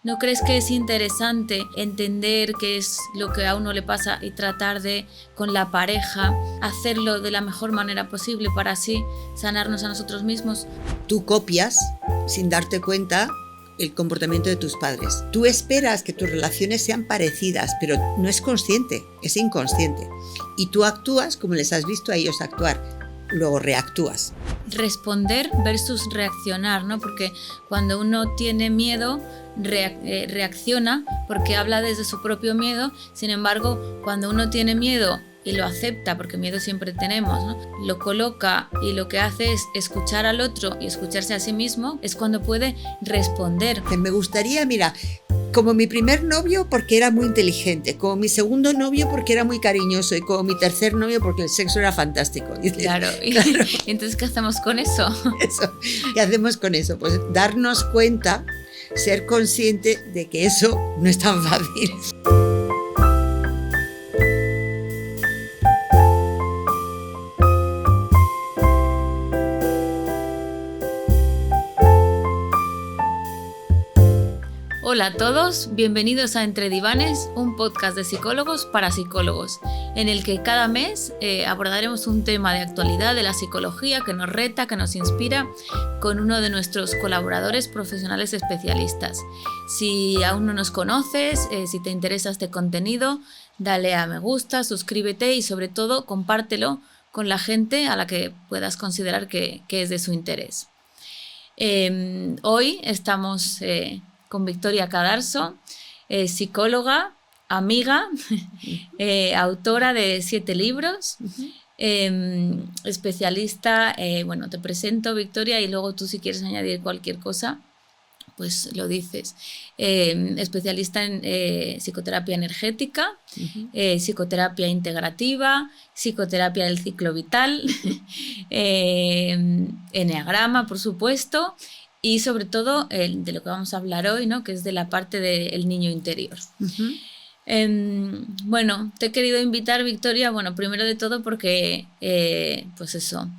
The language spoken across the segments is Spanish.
¿No crees que es interesante entender qué es lo que a uno le pasa y tratar de, con la pareja, hacerlo de la mejor manera posible para así sanarnos a nosotros mismos? Tú copias, sin darte cuenta, el comportamiento de tus padres. Tú esperas que tus relaciones sean parecidas, pero no es consciente, es inconsciente. Y tú actúas como les has visto a ellos actuar. Luego reactúas. Responder versus reaccionar, ¿no? Porque cuando uno tiene miedo, reacciona porque habla desde su propio miedo. Sin embargo, cuando uno tiene miedo y lo acepta, porque miedo siempre tenemos, ¿no? Lo coloca y lo que hace es escuchar al otro y escucharse a sí mismo, es cuando puede responder. Me gustaría, mira, como mi primer novio porque era muy inteligente, como mi segundo novio porque era muy cariñoso y como mi tercer novio porque el sexo era fantástico. Claro, claro. Entonces, ¿qué hacemos con eso? ¿Qué hacemos con eso? Pues darnos cuenta, ser consciente de que eso no es tan fácil. Hola a todos, bienvenidos a Entre Divanes, un podcast de psicólogos para psicólogos, en el que cada mes abordaremos un tema de actualidad de la psicología que nos reta, que nos inspira, con uno de nuestros colaboradores profesionales especialistas. Si aún no nos conoces, si te interesa este contenido, dale a me gusta, suscríbete y sobre todo compártelo con la gente a la que puedas considerar que es de su interés. Hoy estamos con Victoria Cadarso, psicóloga, amiga, autora de 7 libros, especialista, bueno, te presento, Victoria, y luego tú si quieres añadir cualquier cosa, pues lo dices. Especialista en psicoterapia energética, psicoterapia integrativa, psicoterapia del ciclo vital, eneagrama, por supuesto, y sobre todo de lo que vamos a hablar hoy, ¿no? Que es de la parte del niño interior. Bueno, te he querido invitar, Victoria, bueno, primero de todo porque, pues eso,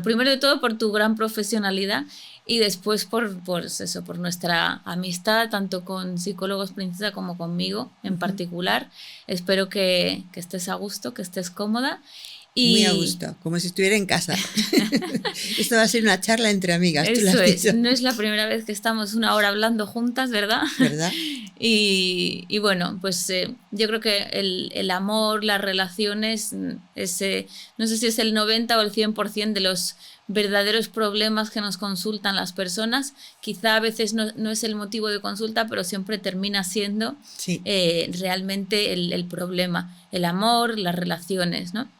primero de todo por tu gran profesionalidad y después por nuestra amistad, tanto con Psicólogos Princesa como conmigo en particular. Espero que estés a gusto, que estés cómoda. Muy a gusto, como si estuviera en casa. Esto va a ser una charla entre amigas. Eso es, no es la primera vez que estamos una hora hablando juntas, ¿verdad? ¿Verdad? Y bueno, pues yo creo que el amor, las relaciones, no sé si es el 90 o el 100% de los verdaderos problemas que nos consultan las personas. Quizá a veces no es el motivo de consulta, pero siempre termina siendo sí. Realmente el problema, el amor, las relaciones, ¿no?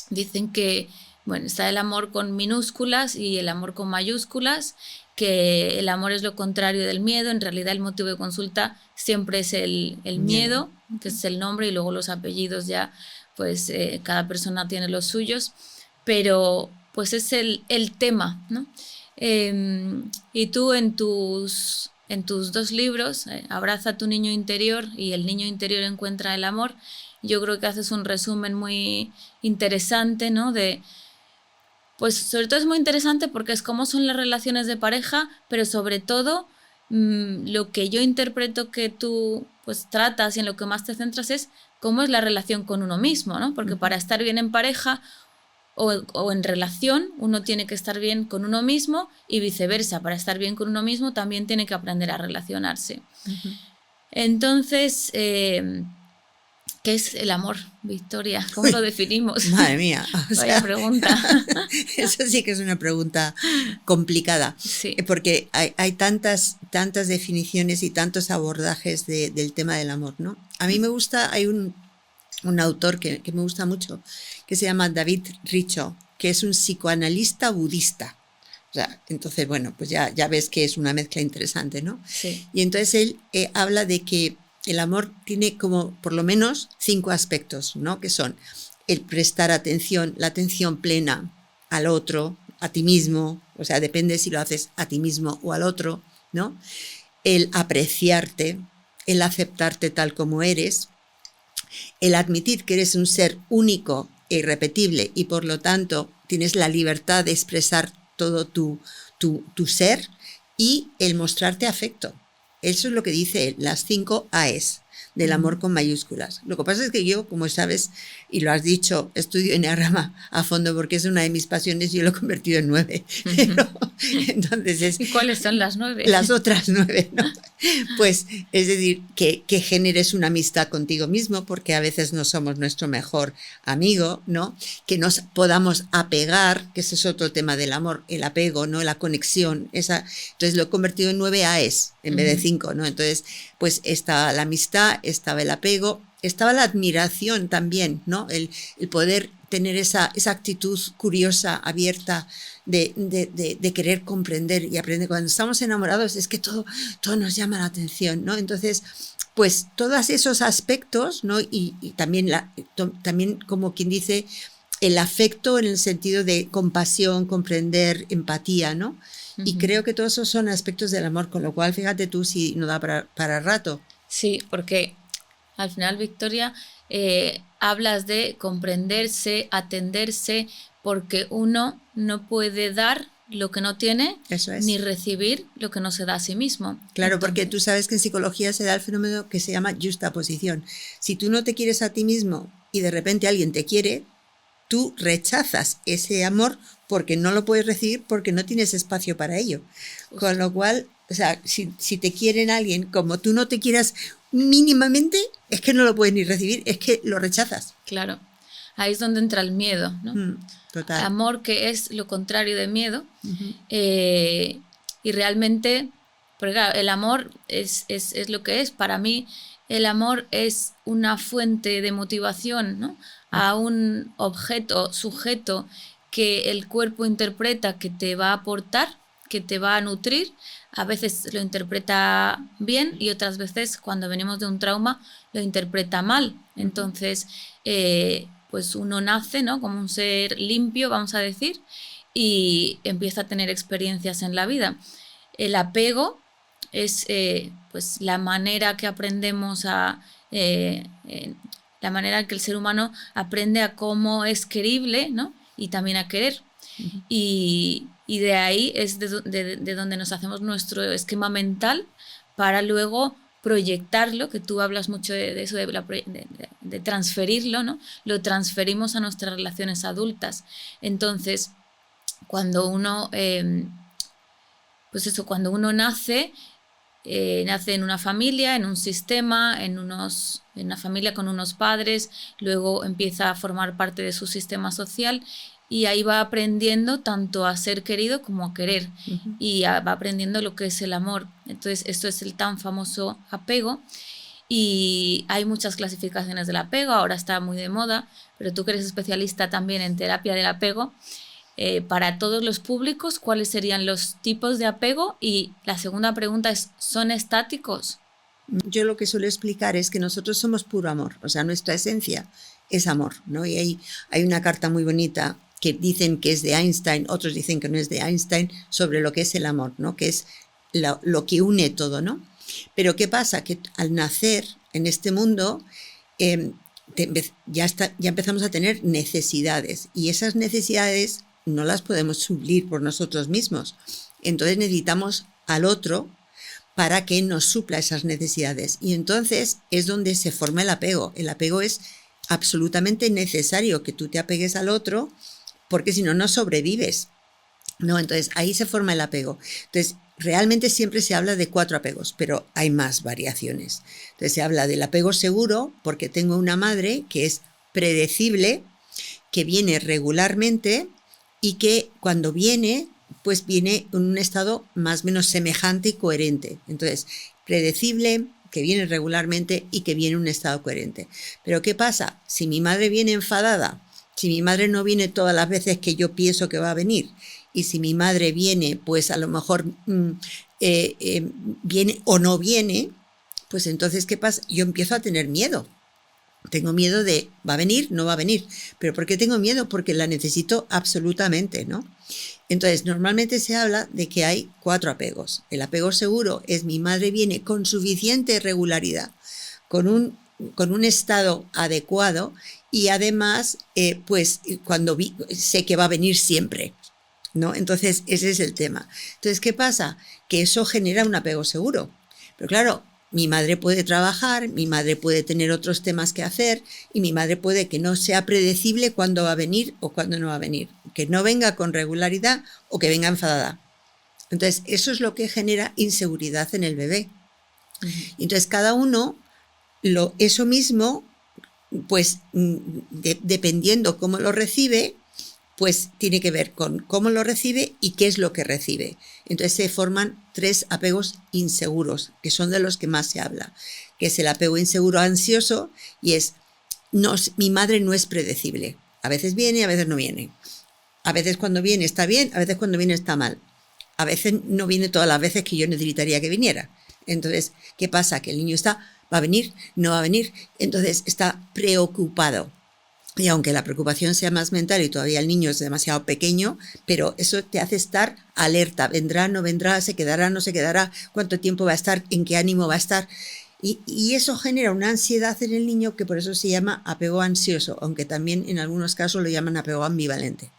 Dicen que, bueno, está el amor con minúsculas y el amor con mayúsculas, que el amor es lo contrario del miedo. En realidad el motivo de consulta siempre es el miedo, que es el nombre, y luego los apellidos ya, pues cada persona tiene los suyos, pero pues es el tema, ¿no? Y tú en tus 2 libros, Abraza tu niño interior y El niño interior encuentra el amor, yo creo que haces un resumen muy interesante, ¿no? Pues sobre todo es muy interesante porque es cómo son las relaciones de pareja, pero sobre todo lo que yo interpreto que tú pues tratas y en lo que más te centras es cómo es la relación con uno mismo, ¿no? Porque para estar bien en pareja o en relación, uno tiene que estar bien con uno mismo y viceversa. Para estar bien con uno mismo también tiene que aprender a relacionarse. Entonces, ¿qué es el amor, Victoria? ¿Cómo lo definimos? Madre mía. Vaya pregunta. Eso sí que es una pregunta complicada. Sí. Porque hay tantas definiciones y tantos abordajes del tema del amor, ¿no? A mí me gusta, hay un autor que me gusta mucho, que se llama David Richo, que es un psicoanalista budista. O sea, entonces, bueno, pues ya ves que es una mezcla interesante, ¿no? Sí. Y entonces él habla de que el amor tiene como por lo menos 5 aspectos, ¿no? Que son el prestar atención, la atención plena al otro, a ti mismo, o sea, depende si lo haces a ti mismo o al otro, ¿no? El apreciarte, el aceptarte tal como eres, el admitir que eres un ser único e irrepetible y por lo tanto tienes la libertad de expresar todo tu ser, y el mostrarte afecto. Eso es lo que dice él, las 5 AES del amor con mayúsculas. Lo que pasa es que yo, como sabes, y lo has dicho, estudio enneagrama a fondo porque es una de mis pasiones y yo lo he convertido en 9. Pero, entonces ¿Y cuáles son las 9? Las otras 9, ¿no? Pues es decir, que generes una amistad contigo mismo, porque a veces no somos nuestro mejor amigo, ¿no? Que nos podamos apegar, que ese es otro tema del amor, el apego, ¿no? La conexión, entonces lo he convertido en 9 AES en vez de 5, ¿no? Entonces, pues estaba la amistad, estaba el apego, estaba la admiración también, ¿no? El poder tener esa actitud curiosa, abierta, de querer comprender y aprender. Cuando estamos enamorados es que todo nos llama la atención, ¿no? Entonces, pues todos esos aspectos, ¿no? Y también, también como quien dice, el afecto en el sentido de compasión, comprender, empatía, ¿no? Y creo que todos esos son aspectos del amor, con lo cual, fíjate tú si no da para rato. Sí, porque al final, Victoria, hablas de comprenderse, atenderse, porque uno no puede dar lo que no tiene, ni recibir lo que no se da a sí mismo. Claro, porque tú sabes que en psicología se da el fenómeno que se llama justaposición. Si tú no te quieres a ti mismo y de repente alguien te quiere, tú rechazas ese amor porque no lo puedes recibir porque no tienes espacio para ello. Justo. Con lo cual, o sea, si te quieren alguien como tú no te quieras mínimamente, es que no lo puedes ni recibir, es que lo rechazas. Claro, ahí es donde entra el miedo, ¿no? Total. Amor, que es lo contrario de miedo. Y realmente, porque claro, el amor es lo que es. Para mí, el amor es una fuente de motivación, ¿no? A un objeto, sujeto, que el cuerpo interpreta que te va a aportar, que te va a nutrir. A veces lo interpreta bien y otras veces, cuando venimos de un trauma, lo interpreta mal. Entonces, pues uno nace, ¿no? Como un ser limpio, vamos a decir, y empieza a tener experiencias en la vida. El apego es pues la manera que aprendemos la manera que el ser humano aprende a cómo es querible, ¿no? Y también a querer. Y de ahí es de donde nos hacemos nuestro esquema mental para luego proyectarlo, que tú hablas mucho de eso, de transferirlo, ¿no? Lo transferimos a nuestras relaciones adultas. Entonces, cuando uno, pues eso, cuando uno nace en una familia, en un sistema, en una familia con unos padres, luego empieza a formar parte de su sistema social y ahí va aprendiendo tanto a ser querido como a querer y va aprendiendo lo que es el amor. Entonces esto es el tan famoso apego y hay muchas clasificaciones del apego, ahora está muy de moda, pero tú que eres especialista también en terapia del apego, para todos los públicos, ¿cuáles serían los tipos de apego? Y la segunda pregunta es, ¿son estáticos? Yo lo que suelo explicar es que nosotros somos puro amor, o sea, nuestra esencia es amor, ¿no? Y hay una carta muy bonita que dicen que es de Einstein, otros dicen que no es de Einstein, sobre lo que es el amor, ¿no? Que es lo que une todo, ¿no? Pero ¿qué pasa? Que al nacer en este mundo ya empezamos a tener necesidades y esas necesidades no las podemos suplir por nosotros mismos. Entonces necesitamos al otro para que nos supla esas necesidades. Y entonces es donde se forma el apego. El apego es absolutamente necesario que tú te apegues al otro porque si no, no sobrevives, ¿no? Entonces ahí se forma el apego. Entonces realmente siempre se habla de 4 apegos, pero hay más variaciones. Entonces se habla del apego seguro porque tengo una madre que es predecible, que viene regularmente y que cuando viene, pues viene en un estado más o menos semejante y coherente. Entonces, predecible, que viene regularmente y que viene en un estado coherente. Pero ¿qué pasa? Si mi madre viene enfadada, si mi madre no viene todas las veces que yo pienso que va a venir, y si mi madre viene, pues a lo mejor viene o no viene, pues entonces, ¿qué pasa? Yo empiezo a tener miedo. Tengo miedo de, ¿va a venir? No va a venir. ¿Pero por qué tengo miedo? Porque la necesito absolutamente, ¿no? Entonces, normalmente se habla de que hay 4 apegos. El apego seguro es mi madre viene con suficiente regularidad, con un estado adecuado y además, pues cuando sé que va a venir siempre, ¿no? Entonces, ese es el tema. Entonces, ¿qué pasa? Que eso genera un apego seguro. Pero claro, mi madre puede trabajar, mi madre puede tener otros temas que hacer y mi madre puede que no sea predecible cuándo va a venir o cuándo no va a venir, que no venga con regularidad o que venga enfadada. Entonces, eso es lo que genera inseguridad en el bebé. Entonces, cada uno, eso mismo, pues dependiendo cómo lo recibe, pues tiene que ver con cómo lo recibe y qué es lo que recibe. Entonces se forman 3 apegos inseguros, que son de los que más se habla, que es el apego inseguro ansioso y mi madre no es predecible. A veces viene, a veces no viene. A veces cuando viene está bien, a veces cuando viene está mal. A veces no viene todas las veces que yo necesitaría que viniera. Entonces, ¿qué pasa? Que el niño va a venir, no va a venir, entonces está preocupado. Y aunque la preocupación sea más mental y todavía el niño es demasiado pequeño, pero eso te hace estar alerta. Vendrá, no vendrá, se quedará, no se quedará, cuánto tiempo va a estar, en qué ánimo va a estar. Y eso genera una ansiedad en el niño que por eso se llama apego ansioso, aunque también en algunos casos lo llaman apego ambivalente.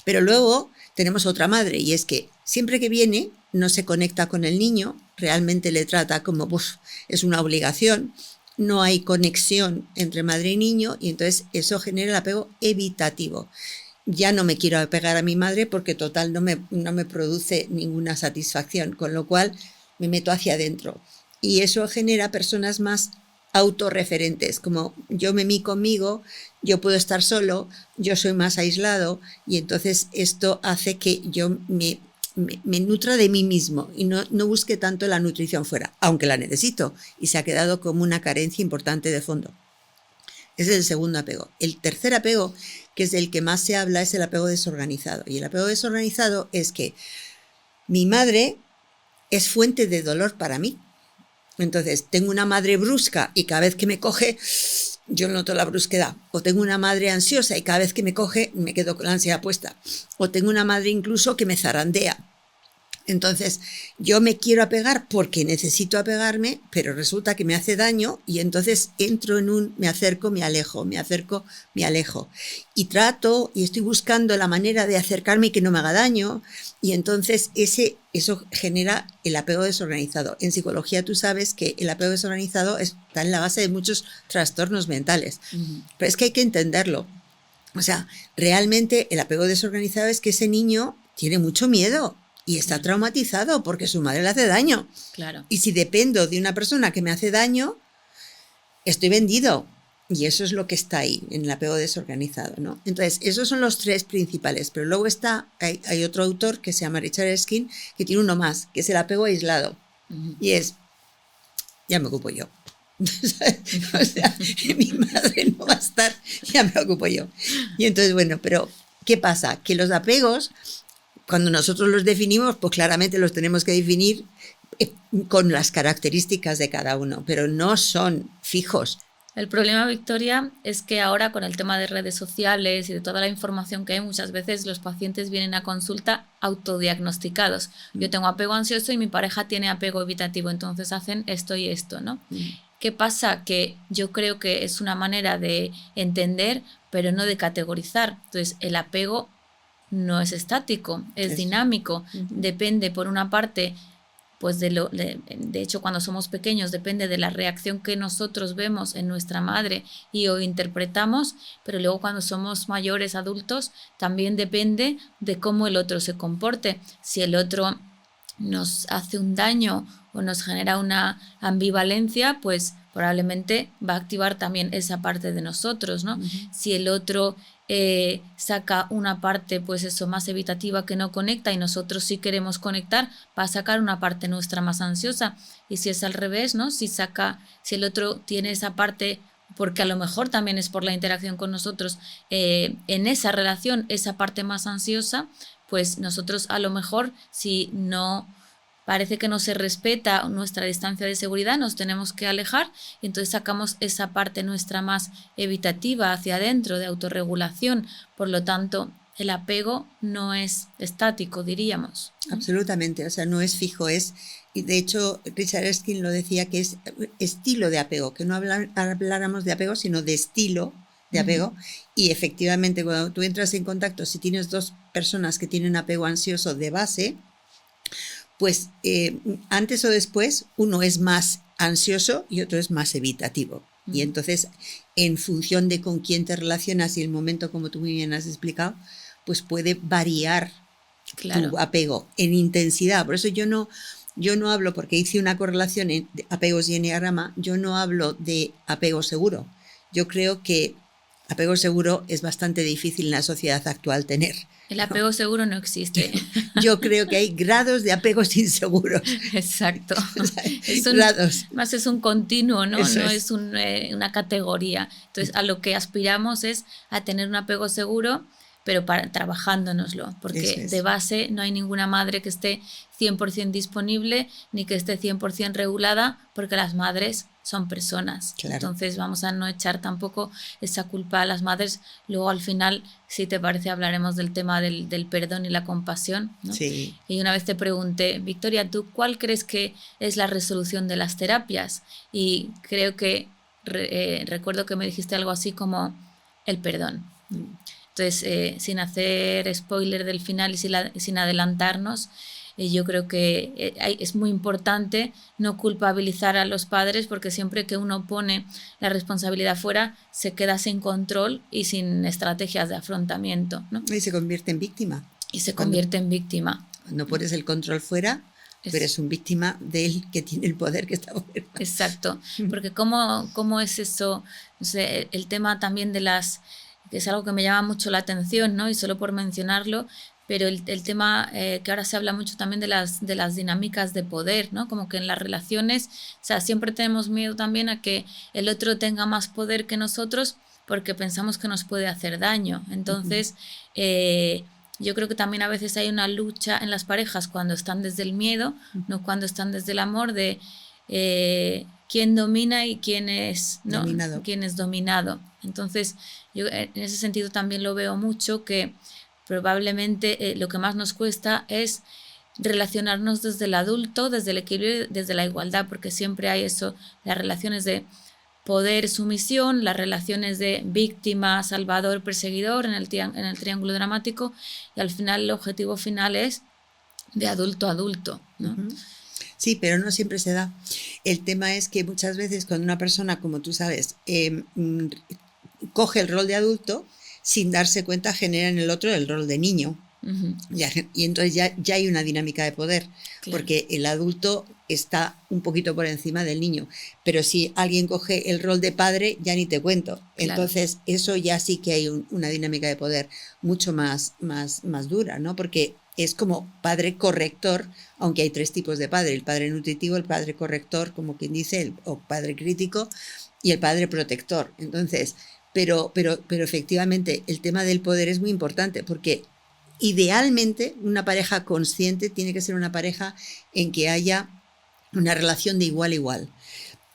Pero luego tenemos otra madre y es que siempre que viene no se conecta con el niño, realmente le trata como es una obligación. No hay conexión entre madre y niño y entonces eso genera el apego evitativo. Ya no me quiero apegar a mi madre porque total no me produce ninguna satisfacción, con lo cual me meto hacia adentro. Y eso genera personas más autorreferentes, como yo me mí conmigo, yo puedo estar solo, yo soy más aislado y entonces esto hace que yo me nutra de mí mismo y no busque tanto la nutrición fuera, aunque la necesito, y se ha quedado como una carencia importante de fondo. Ese es el segundo apego. El tercer apego, que es del que más se habla, es el apego desorganizado. Y el apego desorganizado es que mi madre es fuente de dolor para mí. Entonces, tengo una madre brusca y cada vez que me coge, yo noto la brusquedad. O tengo una madre ansiosa y cada vez que me coge, me quedo con la ansiedad puesta. O tengo una madre incluso que me zarandea. Entonces, yo me quiero apegar porque necesito apegarme, pero resulta que me hace daño y entonces entro en me acerco, me alejo, me acerco, me alejo. Y trato y estoy buscando la manera de acercarme y que no me haga daño. Y entonces eso genera el apego desorganizado. En psicología tú sabes que el apego desorganizado está en la base de muchos trastornos mentales. Pero es que hay que entenderlo. O sea, realmente el apego desorganizado es que ese niño tiene mucho miedo. Y está traumatizado porque su madre le hace daño. Claro. Y si dependo de una persona que me hace daño, estoy vendido. Y eso es lo que está ahí, en el apego desorganizado, ¿no? Entonces, esos son los 3 principales. Pero luego hay otro autor que se llama Richard Erskine, que tiene uno más, que es el apego aislado. Y ya me ocupo yo. O sea, mi madre no va a estar, ya me ocupo yo. Y entonces, bueno, pero ¿qué pasa? Que los apegos, cuando nosotros los definimos, pues claramente los tenemos que definir con las características de cada uno, pero no son fijos. El problema, Victoria, es que ahora con el tema de redes sociales y de toda la información que hay, muchas veces los pacientes vienen a consulta autodiagnosticados. Yo tengo apego ansioso y mi pareja tiene apego evitativo, entonces hacen esto y esto, ¿no? ¿Qué pasa? Que yo creo que es una manera de entender, pero no de categorizar. Entonces, el apego no es estático, es dinámico. Depende, por una parte, pues de hecho, cuando somos pequeños depende de la reacción que nosotros vemos en nuestra madre y o interpretamos, pero luego cuando somos mayores, adultos, también depende de cómo el otro se comporte. Si el otro nos hace un daño o nos genera una ambivalencia, pues probablemente va a activar también esa parte de nosotros, ¿no? Si el otro saca una parte, pues eso, más evitativa que no conecta y nosotros sí queremos conectar, va a sacar una parte nuestra más ansiosa. Y si es al revés, ¿no? Si el otro tiene esa parte, porque a lo mejor también es por la interacción con nosotros, en esa relación, esa parte más ansiosa, pues nosotros a lo mejor, si no parece que no se respeta nuestra distancia de seguridad, nos tenemos que alejar y entonces sacamos esa parte nuestra más evitativa hacia adentro, de autorregulación. Por lo tanto, el apego no es estático, diríamos. Absolutamente, o sea, no es fijo, y de hecho Richard Erskine lo decía, que es estilo de apego, que no habláramos de apego, sino de estilo de apego. Y efectivamente, cuando tú entras en contacto, si tienes 2 personas que tienen apego ansioso de base, pues antes o después uno es más ansioso y otro es más evitativo. Y entonces, en función de con quién te relacionas y el momento, como tú muy bien has explicado, pues puede variar tu apego en intensidad. Por eso yo no hablo, porque hice una correlación en apegos y enneagrama, yo no hablo de apego seguro. Yo creo que apego seguro es bastante difícil en la sociedad actual tener. El apego seguro no existe. Yo creo que hay grados de apegos inseguros. Exacto. Grados. Más es un continuo, ¿no? Eso no es una categoría. Entonces, a lo que aspiramos es a tener un apego seguro, pero trabajándonoslo, porque de base no hay ninguna madre que esté 100% disponible ni que esté 100% regulada, porque las madres son personas. Claro. Entonces vamos a no echar tampoco esa culpa a las madres. Luego al final, si te parece, hablaremos del tema del perdón y la compasión, ¿no? Sí. Y una vez te pregunté, Victoria, ¿tú cuál crees que es la resolución de las terapias? Y creo que recuerdo que me dijiste algo así como el perdón. Entonces, sin hacer spoiler del final y sin adelantarnos, yo creo que es muy importante no culpabilizar a los padres, porque siempre que uno pone la responsabilidad fuera, se queda sin control y sin estrategias de afrontamiento, ¿no? Y se convierte en víctima. Cuando pones el control fuera, pero eres un víctima del que tiene el poder, que está fuera. Exacto, porque ¿cómo es eso? No sé, el tema también de que es algo que me llama mucho la atención, ¿no? Y solo por mencionarlo, pero el tema que ahora se habla mucho también de las dinámicas de poder, ¿no? Como que en las relaciones, o sea, siempre tenemos miedo también a que el otro tenga más poder que nosotros, porque pensamos que nos puede hacer daño. Entonces, yo creo que también a veces hay una lucha en las parejas cuando están desde el miedo, no cuando están desde el amor, de quién domina y quién es, ¿no? Dominado. Quién es dominado. Entonces, yo en ese sentido también lo veo mucho, que probablemente lo que más nos cuesta es relacionarnos desde el adulto, desde el equilibrio, desde la igualdad, porque siempre hay eso, las relaciones de poder, sumisión, las relaciones de víctima, salvador, perseguidor en el triángulo dramático, y al final el objetivo final es de adulto a adulto, ¿no? Sí, pero no siempre se da. El tema es que muchas veces cuando una persona, como tú sabes, coge el rol de adulto, sin darse cuenta genera en el otro el rol de niño. Y entonces ya hay una dinámica de poder, porque el adulto está un poquito por encima del niño, pero si alguien coge el rol de padre, ya ni te cuento. Entonces eso ya sí que hay una dinámica de poder mucho más dura, ¿no? Porque es como padre corrector, aunque hay tres tipos de padre: el padre nutritivo, el padre corrector, como quien dice, o padre crítico, y el padre protector. Entonces, pero efectivamente el tema del poder es muy importante, porque idealmente una pareja consciente tiene que ser una pareja en que haya una relación de igual a igual,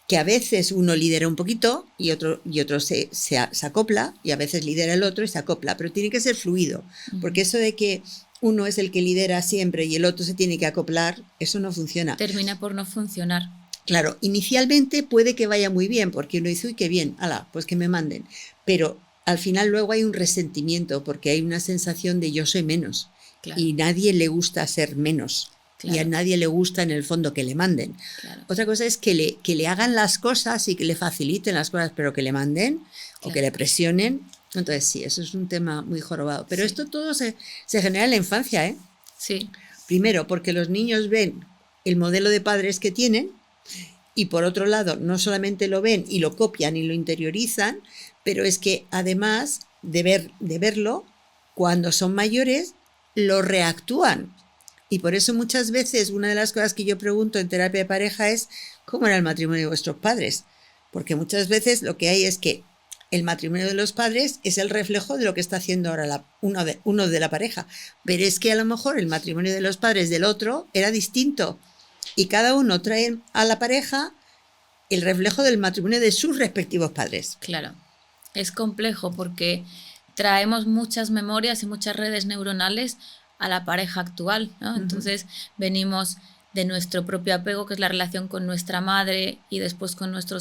que a veces uno lidera un poquito y otro se acopla, y a veces lidera el otro y se acopla, pero tiene que ser fluido, porque eso de que uno es el que lidera siempre y el otro se tiene que acoplar, eso no funciona. Termina por no funcionar. Claro, inicialmente puede que vaya muy bien, porque uno dice, uy, qué bien, ala, pues que me manden, pero al final luego hay un resentimiento, porque hay una sensación de yo soy menos, y nadie le gusta ser menos, y a nadie le gusta en el fondo que le manden. Otra cosa es que le hagan las cosas y que le faciliten las cosas, pero que le manden o que le presionen. Entonces sí, eso es un tema muy jorobado, pero esto todo se genera en la infancia, ¿eh? Sí. Primero porque los niños ven el modelo de padres que tienen, y por otro lado no solamente lo ven y lo copian y lo interiorizan, pero es que además de verlo, cuando son mayores, lo reactúan. Y por eso muchas veces una de las cosas que yo pregunto en terapia de pareja es ¿cómo era el matrimonio de vuestros padres? Porque muchas veces lo que hay es que el matrimonio de los padres es el reflejo de lo que está haciendo ahora uno de la pareja, pero es que a lo mejor el matrimonio de los padres del otro era distinto, y cada uno trae a la pareja el reflejo del matrimonio de sus respectivos padres. Claro, es complejo porque traemos muchas memorias y muchas redes neuronales a la pareja actual, ¿no? Entonces venimos de nuestro propio apego, que es la relación con nuestra madre, y después con nuestro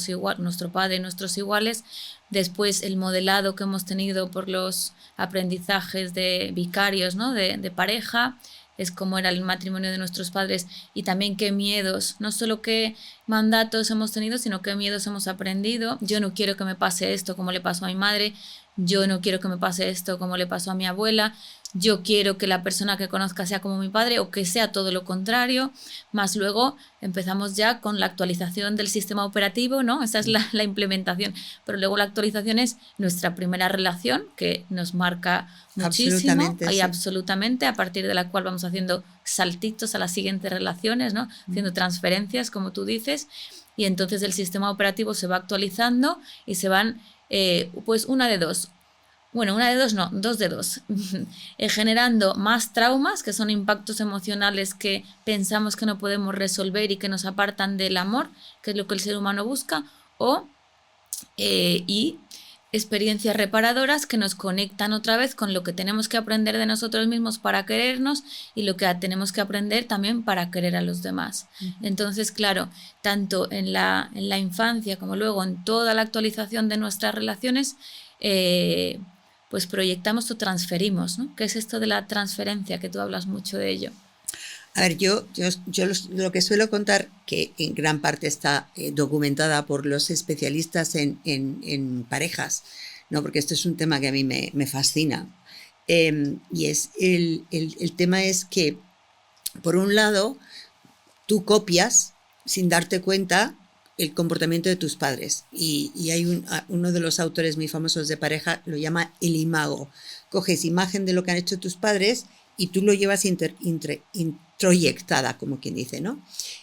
padre y nuestros iguales, después el modelado que hemos tenido por los aprendizajes de vicarios, ¿no? de pareja, es cómo era el matrimonio de nuestros padres y también qué miedos, no solo qué mandatos hemos tenido, sino qué miedos hemos aprendido. Yo no quiero que me pase esto como le pasó a mi madre, yo no quiero que me pase esto como le pasó a mi abuela, yo quiero que la persona que conozca sea como mi padre o que sea todo lo contrario, más luego empezamos ya con la actualización del sistema operativo, ¿no? Esa es la implementación, pero luego la actualización es nuestra primera relación que nos marca muchísimo Absolutamente, y sí. absolutamente, a partir de la cual vamos haciendo saltitos a las siguientes relaciones, ¿no? Haciendo transferencias, como tú dices, y entonces el sistema operativo se va actualizando y se van, pues una de dos, bueno, una de dos no, dos de dos, generando más traumas, que son impactos emocionales que pensamos que no podemos resolver y que nos apartan del amor, que es lo que el ser humano busca, y experiencias reparadoras que nos conectan otra vez con lo que tenemos que aprender de nosotros mismos para querernos y lo que tenemos que aprender también para querer a los demás. Entonces, claro, tanto en la infancia como luego en toda la actualización de nuestras relaciones, pues proyectamos o transferimos, ¿no? ¿Qué es esto de la transferencia? Que tú hablas mucho de ello. A ver, yo lo que suelo contar, que en gran parte está documentada por los especialistas en parejas, ¿no? Porque esto es un tema que a mí me fascina. Y es el tema es que, por un lado, tú copias, sin darte cuenta, el comportamiento de tus padres. Y hay uno de los autores muy famosos de pareja, lo llama el imago. Coges imagen de lo que han hecho tus padres y tú lo llevas introyectada, como quien dice, ¿no?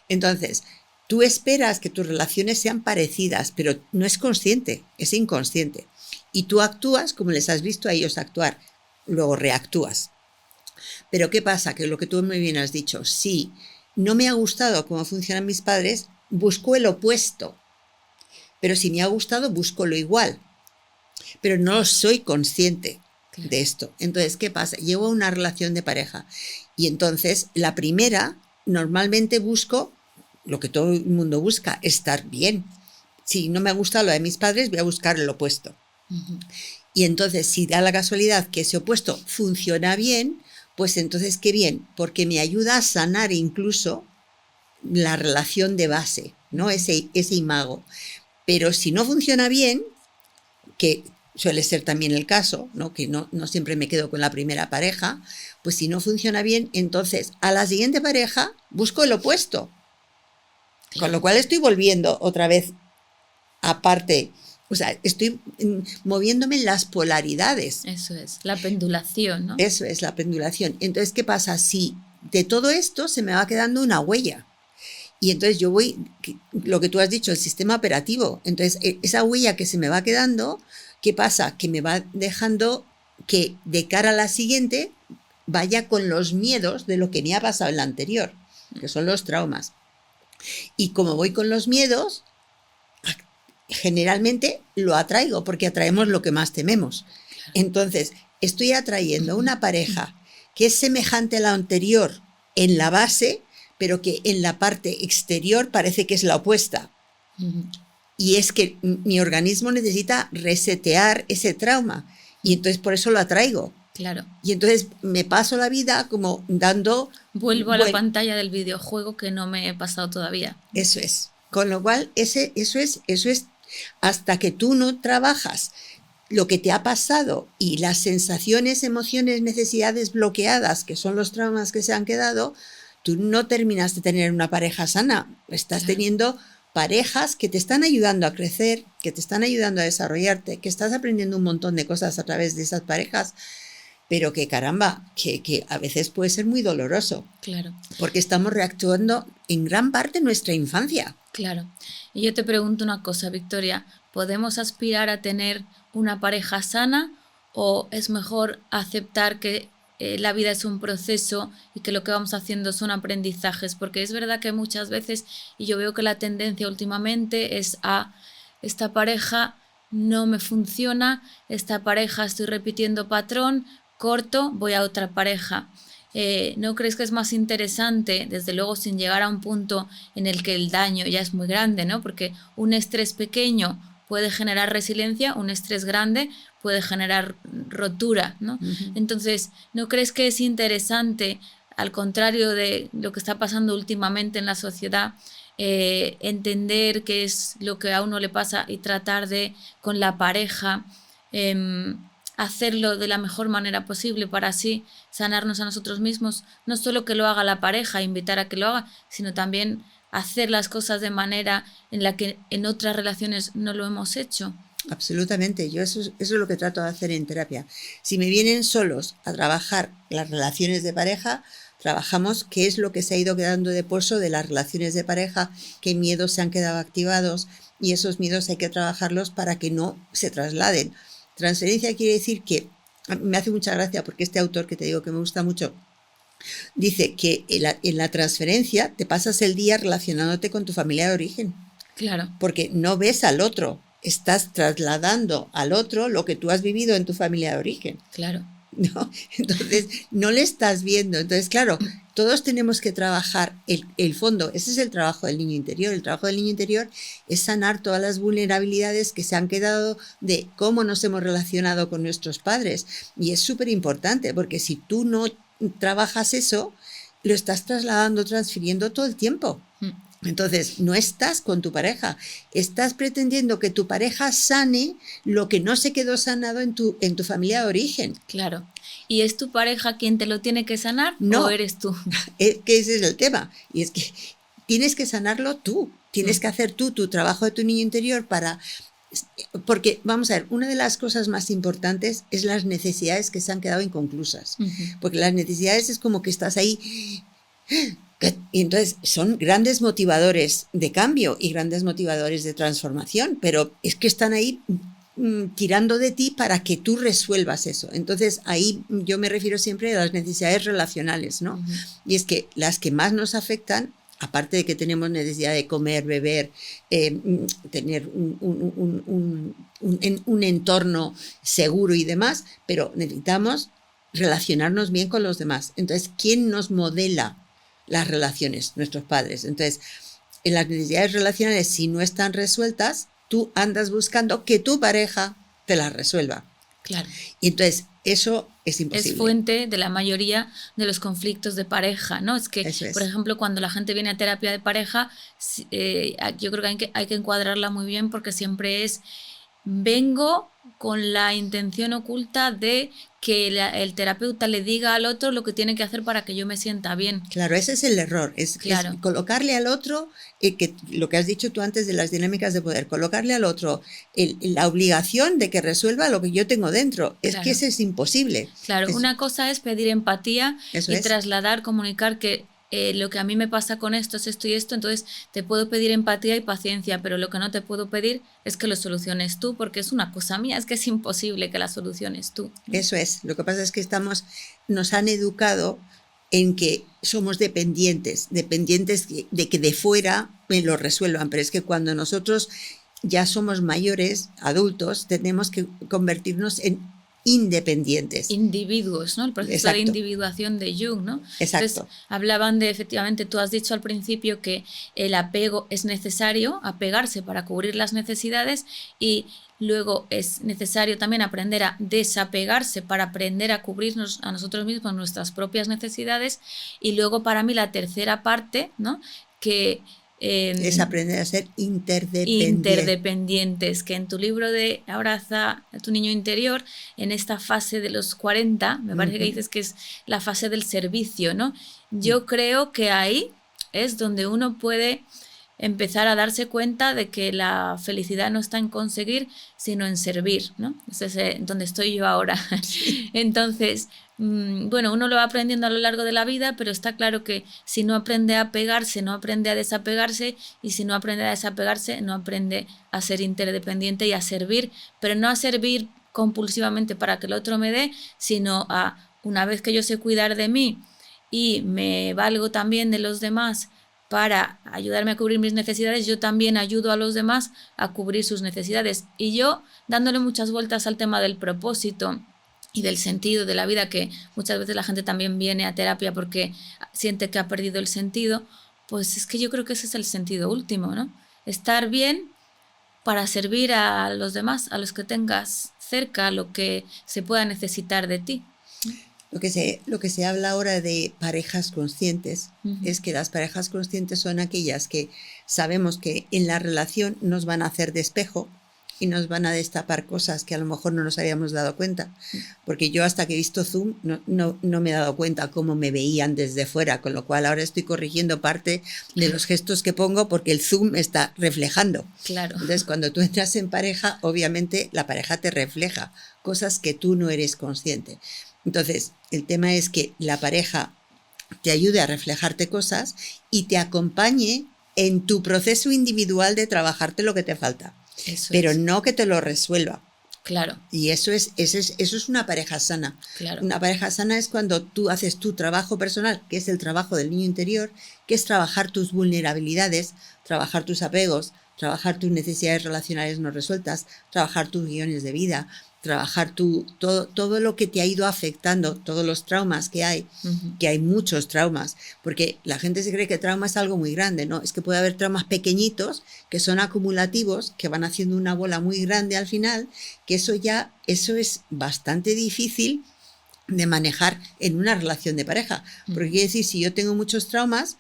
Entonces, tú esperas que tus relaciones sean parecidas, pero no es consciente, es inconsciente. Y tú actúas como les has visto a ellos actuar, luego reactúas. Pero ¿qué pasa? Que lo que tú muy bien has dicho, si no me ha gustado cómo funcionan mis padres, busco el opuesto. Pero si me ha gustado, busco lo igual. Pero no soy consciente de esto. Entonces, ¿qué pasa? Llevo una relación de pareja y entonces la primera, normalmente busco lo que todo el mundo busca, estar bien. Si no me ha gustado lo de mis padres, voy a buscar el opuesto. Y entonces, si da la casualidad que ese opuesto funciona bien, pues entonces qué bien, porque me ayuda a sanar incluso la relación de base, ¿no? Ese imago. Pero si no funciona bien, que suele ser también el caso, ¿no? Que no siempre me quedo con la primera pareja, pues si no funciona bien, entonces a la siguiente pareja busco el opuesto. Con lo cual estoy volviendo otra vez aparte, o sea, estoy moviéndome en las polaridades. Eso es, la pendulación, ¿no? Eso es, la pendulación. Entonces, ¿qué pasa? Si de todo esto se me va quedando una huella. Y entonces yo voy, lo que tú has dicho, el sistema operativo. Entonces, esa huella que se me va quedando, ¿qué pasa? Que me va dejando que de cara a la siguiente vaya con los miedos de lo que me ha pasado en la anterior, que son los traumas. Y como voy con los miedos, generalmente lo atraigo, porque atraemos lo que más tememos. Entonces, estoy atrayendo una pareja que es semejante a la anterior en la base, pero que en la parte exterior parece que es la opuesta. Y es que mi organismo necesita resetear ese trauma. Y entonces por eso lo atraigo. Claro. Y entonces me paso la vida como dando... Vuelvo a la pantalla del videojuego que no me he pasado todavía. Eso es. Con lo cual, eso es hasta que tú no trabajas lo que te ha pasado y las sensaciones, emociones, necesidades bloqueadas, que son los traumas que se han quedado, tú no terminas de tener una pareja sana. Estás teniendo parejas que te están ayudando a crecer, que te están ayudando a desarrollarte, que estás aprendiendo un montón de cosas a través de esas parejas, pero que caramba, que a veces puede ser muy doloroso. Claro. Porque estamos reactuando en gran parte en nuestra infancia. Claro. Y yo te pregunto una cosa, Victoria, ¿podemos aspirar a tener una pareja sana o es mejor aceptar que la vida es un proceso y que lo que vamos haciendo son aprendizajes? Porque es verdad que muchas veces, y yo veo que la tendencia últimamente es a esta pareja no me funciona, esta pareja estoy repitiendo patrón, corto, voy a otra pareja. ¿No crees que es más interesante, desde luego sin llegar a un punto en el que el daño ya es muy grande, ¿no? Porque un estrés pequeño puede generar resiliencia, un estrés grande puede generar rotura, ¿no? Entonces, ¿no crees que es interesante al contrario de lo que está pasando últimamente en la sociedad, entender qué es lo que a uno le pasa y tratar de, con la pareja, hacerlo de la mejor manera posible para así sanarnos a nosotros mismos. No solo que lo haga la pareja, invitar a que lo haga, sino también hacer las cosas de manera en la que en otras relaciones no lo hemos hecho. Absolutamente, yo eso es lo que trato de hacer en terapia. Si me vienen solos a trabajar las relaciones de pareja, trabajamos qué es lo que se ha ido quedando de pozo de las relaciones de pareja, qué miedos se han quedado activados, y esos miedos hay que trabajarlos para que no se trasladen. Transferencia quiere decir que, me hace mucha gracia porque este autor que te digo que me gusta mucho, dice que en la transferencia te pasas el día relacionándote con tu familia de origen. Claro. Porque no ves al otro, estás trasladando al otro lo que tú has vivido en tu familia de origen. Claro. ¿No? Entonces, no le estás viendo. Entonces, claro, todos tenemos que trabajar el fondo. Ese es el trabajo del niño interior. El trabajo del niño interior es sanar todas las vulnerabilidades que se han quedado de cómo nos hemos relacionado con nuestros padres. Y es súper importante, porque si tú no trabajas eso, lo estás trasladando, transfiriendo todo el tiempo. Entonces, no estás con tu pareja, estás pretendiendo que tu pareja sane lo que no se quedó sanado en tu familia de origen. Claro. ¿Y es tu pareja quien te lo tiene que sanar o eres tú? Que ese es el tema. Y es que tienes que sanarlo tú. Tienes que hacer tú tu trabajo de tu niño interior para... Porque, vamos a ver, una de las cosas más importantes es las necesidades que se han quedado inconclusas. Porque las necesidades es como que estás ahí... Y entonces son grandes motivadores de cambio y grandes motivadores de transformación, pero es que están ahí tirando de ti para que tú resuelvas eso. Entonces ahí yo me refiero siempre a las necesidades relacionales, ¿no? Y es que las que más nos afectan, aparte de que tenemos necesidad de comer, beber, tener un entorno seguro y demás, pero necesitamos relacionarnos bien con los demás. Entonces, ¿quién nos modela las relaciones? Nuestros padres. Entonces, en las necesidades relacionales, si no están resueltas, tú andas buscando que tu pareja te las resuelva. Claro. Y entonces, eso es imposible. Es fuente de la mayoría de los conflictos de pareja, ¿no? Es que, por ejemplo, cuando la gente viene a terapia de pareja, yo creo que hay que encuadrarla muy bien, porque siempre es: vengo con la intención oculta de que el terapeuta le diga al otro lo que tiene que hacer para que yo me sienta bien. Claro, ese es el error, es colocarle al otro, que lo que has dicho tú antes de las dinámicas de poder, colocarle al otro la obligación de que resuelva lo que yo tengo dentro. Es que eso es imposible. Claro, una cosa es pedir empatía y trasladar, comunicar que lo que a mí me pasa con esto es esto y esto, entonces te puedo pedir empatía y paciencia, pero lo que no te puedo pedir es que lo soluciones tú, porque es una cosa mía, es que es imposible que la soluciones tú, ¿no? Eso es, lo que pasa es que nos han educado en que somos dependientes de que de fuera me lo resuelvan, pero es que cuando nosotros ya somos mayores, adultos, tenemos que convertirnos en independientes. Individuos, ¿no? El proceso de individuación de Jung, ¿no? Exacto. Entonces, hablaban de, efectivamente, tú has dicho al principio que el apego es necesario, apegarse para cubrir las necesidades, y luego es necesario también aprender a desapegarse para aprender a cubrirnos a nosotros mismos nuestras propias necesidades, y luego para mí la tercera parte, ¿no? Que es aprender a ser interdependientes, que en tu libro de Abraza a tu niño interior, en esta fase de los 40, me parece que dices que es la fase del servicio, ¿no? Yo creo que ahí es donde uno puede empezar a darse cuenta de que la felicidad no está en conseguir, sino en servir, ¿no? Ese es donde estoy yo ahora. Entonces, bueno, uno lo va aprendiendo a lo largo de la vida, pero está claro que si no aprende a pegarse, no aprende a desapegarse, y si no aprende a desapegarse, no aprende a ser interdependiente y a servir, pero no a servir compulsivamente para que el otro me dé, sino a, una vez que yo sé cuidar de mí y me valgo también de los demás para ayudarme a cubrir mis necesidades, yo también ayudo a los demás a cubrir sus necesidades. Y yo, dándole muchas vueltas al tema del propósito y del sentido de la vida, que muchas veces la gente también viene a terapia porque siente que ha perdido el sentido, pues es que yo creo que ese es el sentido último, ¿no? Estar bien para servir a los demás, a los que tengas cerca, a lo que se pueda necesitar de ti. Lo que se habla ahora de parejas conscientes es que las parejas conscientes son aquellas que sabemos que en la relación nos van a hacer de espejo y nos van a destapar cosas que a lo mejor no nos habíamos dado cuenta. Porque yo hasta que he visto Zoom no me he dado cuenta cómo me veían desde fuera, con lo cual ahora estoy corrigiendo parte de los gestos que pongo porque el Zoom está reflejando. Claro. Entonces, cuando tú entras en pareja, obviamente la pareja te refleja cosas que tú no eres consciente. Entonces, el tema es que la pareja te ayude a reflejarte cosas y te acompañe en tu proceso individual de trabajarte lo que te falta. Pero no que te lo resuelva. Claro. Y eso es una pareja sana. Claro. Una pareja sana es cuando tú haces tu trabajo personal, que es el trabajo del niño interior, que es trabajar tus vulnerabilidades, trabajar tus apegos, trabajar tus necesidades relacionales no resueltas, trabajar tus guiones de vida, trabajar todo lo que te ha ido afectando, todos los traumas que hay, que hay muchos traumas, porque la gente se cree que trauma es algo muy grande, ¿no? Es que puede haber traumas pequeñitos que son acumulativos, que van haciendo una bola muy grande al final, que eso es bastante difícil de manejar en una relación de pareja, porque quiere decir, si yo tengo muchos traumas,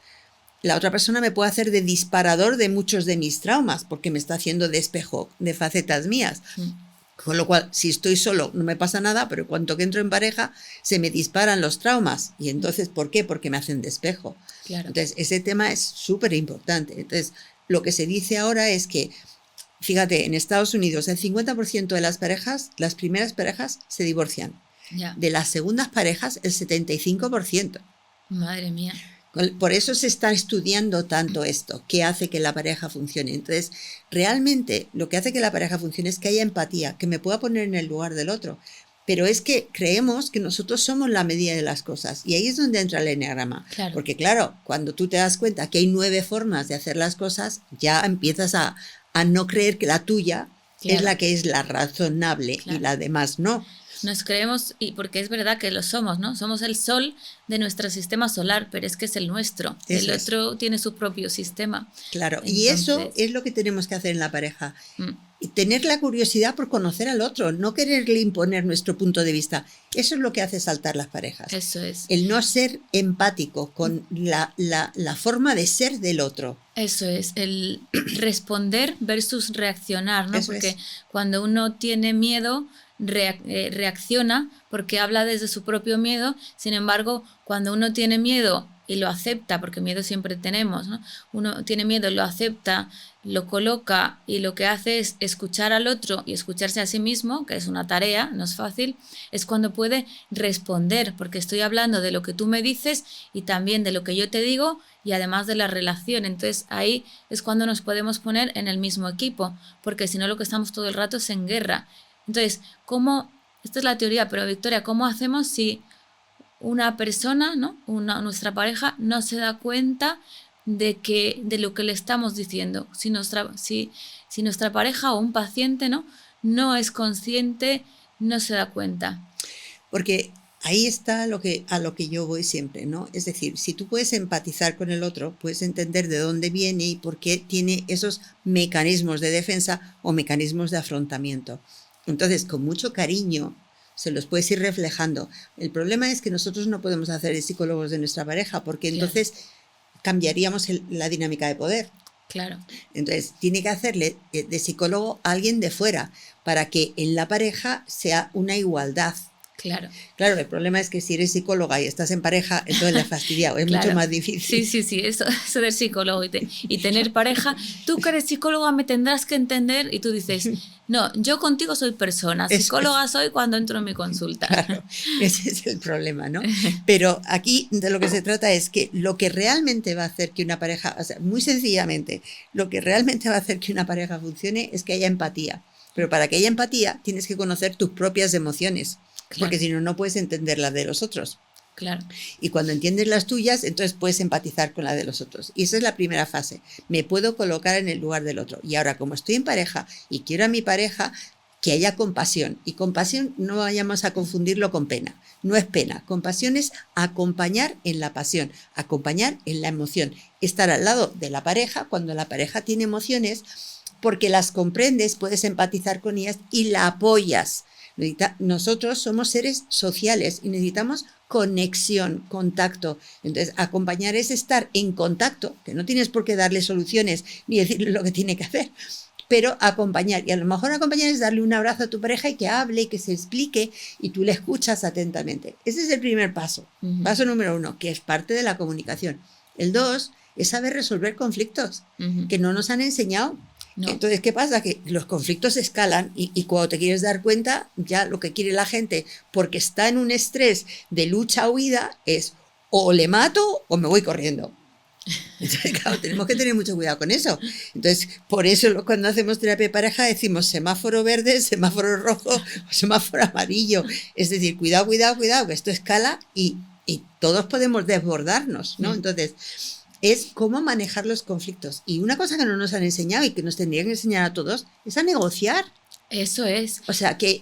la otra persona me puede hacer de disparador de muchos de mis traumas, porque me está haciendo de espejo de facetas mías. Con lo cual, si estoy solo, no me pasa nada, pero cuanto que entro en pareja, se me disparan los traumas. Y entonces, ¿por qué? Porque me hacen de espejo. Claro. Entonces, ese tema es súper importante. Entonces, lo que se dice ahora es que, fíjate, en Estados Unidos, el 50% de las parejas, las primeras parejas, se divorcian. Ya. De las segundas parejas, el 75%. Madre mía. Por eso se está estudiando tanto esto, qué hace que la pareja funcione. Entonces, realmente lo que hace que la pareja funcione es que haya empatía, que me pueda poner en el lugar del otro. Pero es que creemos que nosotros somos la medida de las cosas. Y ahí es donde entra el eneagrama. Claro. Porque claro, cuando tú te das cuenta que hay 9 formas de hacer las cosas, ya empiezas a no creer que la tuya es la que es la razonable y la demás no. Nos creemos, y porque es verdad que lo somos, ¿no? Somos el sol de nuestro sistema solar, pero es que es el nuestro. El otro tiene su propio sistema. Claro, y eso es lo que tenemos que hacer en la pareja. Y tener la curiosidad por conocer al otro, no quererle imponer nuestro punto de vista. Eso es lo que hace saltar las parejas. Eso es. El no ser empático con la forma de ser del otro. Eso es, el responder versus reaccionar, ¿no? Eso porque cuando uno tiene miedo, reacciona porque habla desde su propio miedo. Sin embargo, cuando uno tiene miedo y lo acepta, porque miedo siempre tenemos, ¿no? Uno tiene miedo, lo acepta, lo coloca y lo que hace es escuchar al otro y escucharse a sí mismo, que es una tarea, no es fácil, es cuando puede responder, porque estoy hablando de lo que tú me dices y también de lo que yo te digo y además de la relación. Entonces ahí es cuando nos podemos poner en el mismo equipo, porque si no lo que estamos todo el rato es en guerra. Entonces, esta es la teoría, pero Victoria, ¿cómo hacemos si una persona, ¿no? Nuestra pareja no se da cuenta de lo que le estamos diciendo? Si nuestra pareja o un paciente no es consciente, no se da cuenta. Porque ahí está a lo que yo voy siempre, ¿no? Es decir, si tú puedes empatizar con el otro, puedes entender de dónde viene y por qué tiene esos mecanismos de defensa o mecanismos de afrontamiento. Entonces, con mucho cariño, se los puedes ir reflejando. El problema es que nosotros no podemos hacer de psicólogos de nuestra pareja, porque entonces cambiaríamos la dinámica de poder. Claro. Entonces, tiene que hacerle de psicólogo a alguien de fuera, para que en la pareja sea una igualdad. Claro. Claro, el problema es que si eres psicóloga y estás en pareja, entonces le has fastidiado, es mucho más difícil. Sí, eso de psicólogo y tener pareja. Tú que eres psicóloga me tendrás que entender y tú dices, no, yo contigo soy persona, psicóloga soy cuando entro en mi consulta. Claro, ese es el problema, ¿no? Pero aquí de lo que se trata es que lo que realmente va a hacer que una pareja, o sea, muy sencillamente, lo que realmente va a hacer que una pareja funcione es que haya empatía. Pero para que haya empatía tienes que conocer tus propias emociones. Claro. Porque si no, no puedes entender las de los otros. Claro. Y cuando entiendes las tuyas, entonces puedes empatizar con la de los otros. Y esa es la primera fase. Me puedo colocar en el lugar del otro. Y ahora, como estoy en pareja y quiero a mi pareja, que haya compasión. Y compasión no vayamos a confundirlo con pena. No es pena. Compasión es acompañar en la pasión, acompañar en la emoción. Estar al lado de la pareja cuando la pareja tiene emociones, porque las comprendes, puedes empatizar con ellas y la apoyas. Nosotros somos seres sociales y necesitamos conexión, contacto. Entonces, acompañar es estar en contacto, que no tienes por qué darle soluciones ni decirle lo que tiene que hacer, pero acompañar. Y a lo mejor acompañar es darle un abrazo a tu pareja y que hable, que se explique y tú le escuchas atentamente. Ese es el primer paso. Paso número 1, que es parte de la comunicación. El 2 es saber resolver conflictos, que no nos han enseñado. No. Entonces, ¿qué pasa? Que los conflictos escalan y cuando te quieres dar cuenta, ya lo que quiere la gente, porque está en un estrés de lucha-huida, es o le mato o me voy corriendo. Entonces, claro, tenemos que tener mucho cuidado con eso. Entonces, por eso cuando hacemos terapia de pareja decimos semáforo verde, semáforo rojo o semáforo amarillo. Es decir, cuidado, cuidado, cuidado, que esto escala y todos podemos desbordarnos, ¿no? Entonces, es cómo manejar los conflictos. Y una cosa que no nos han enseñado y que nos tendrían que enseñar a todos es a negociar. Eso es. O sea, que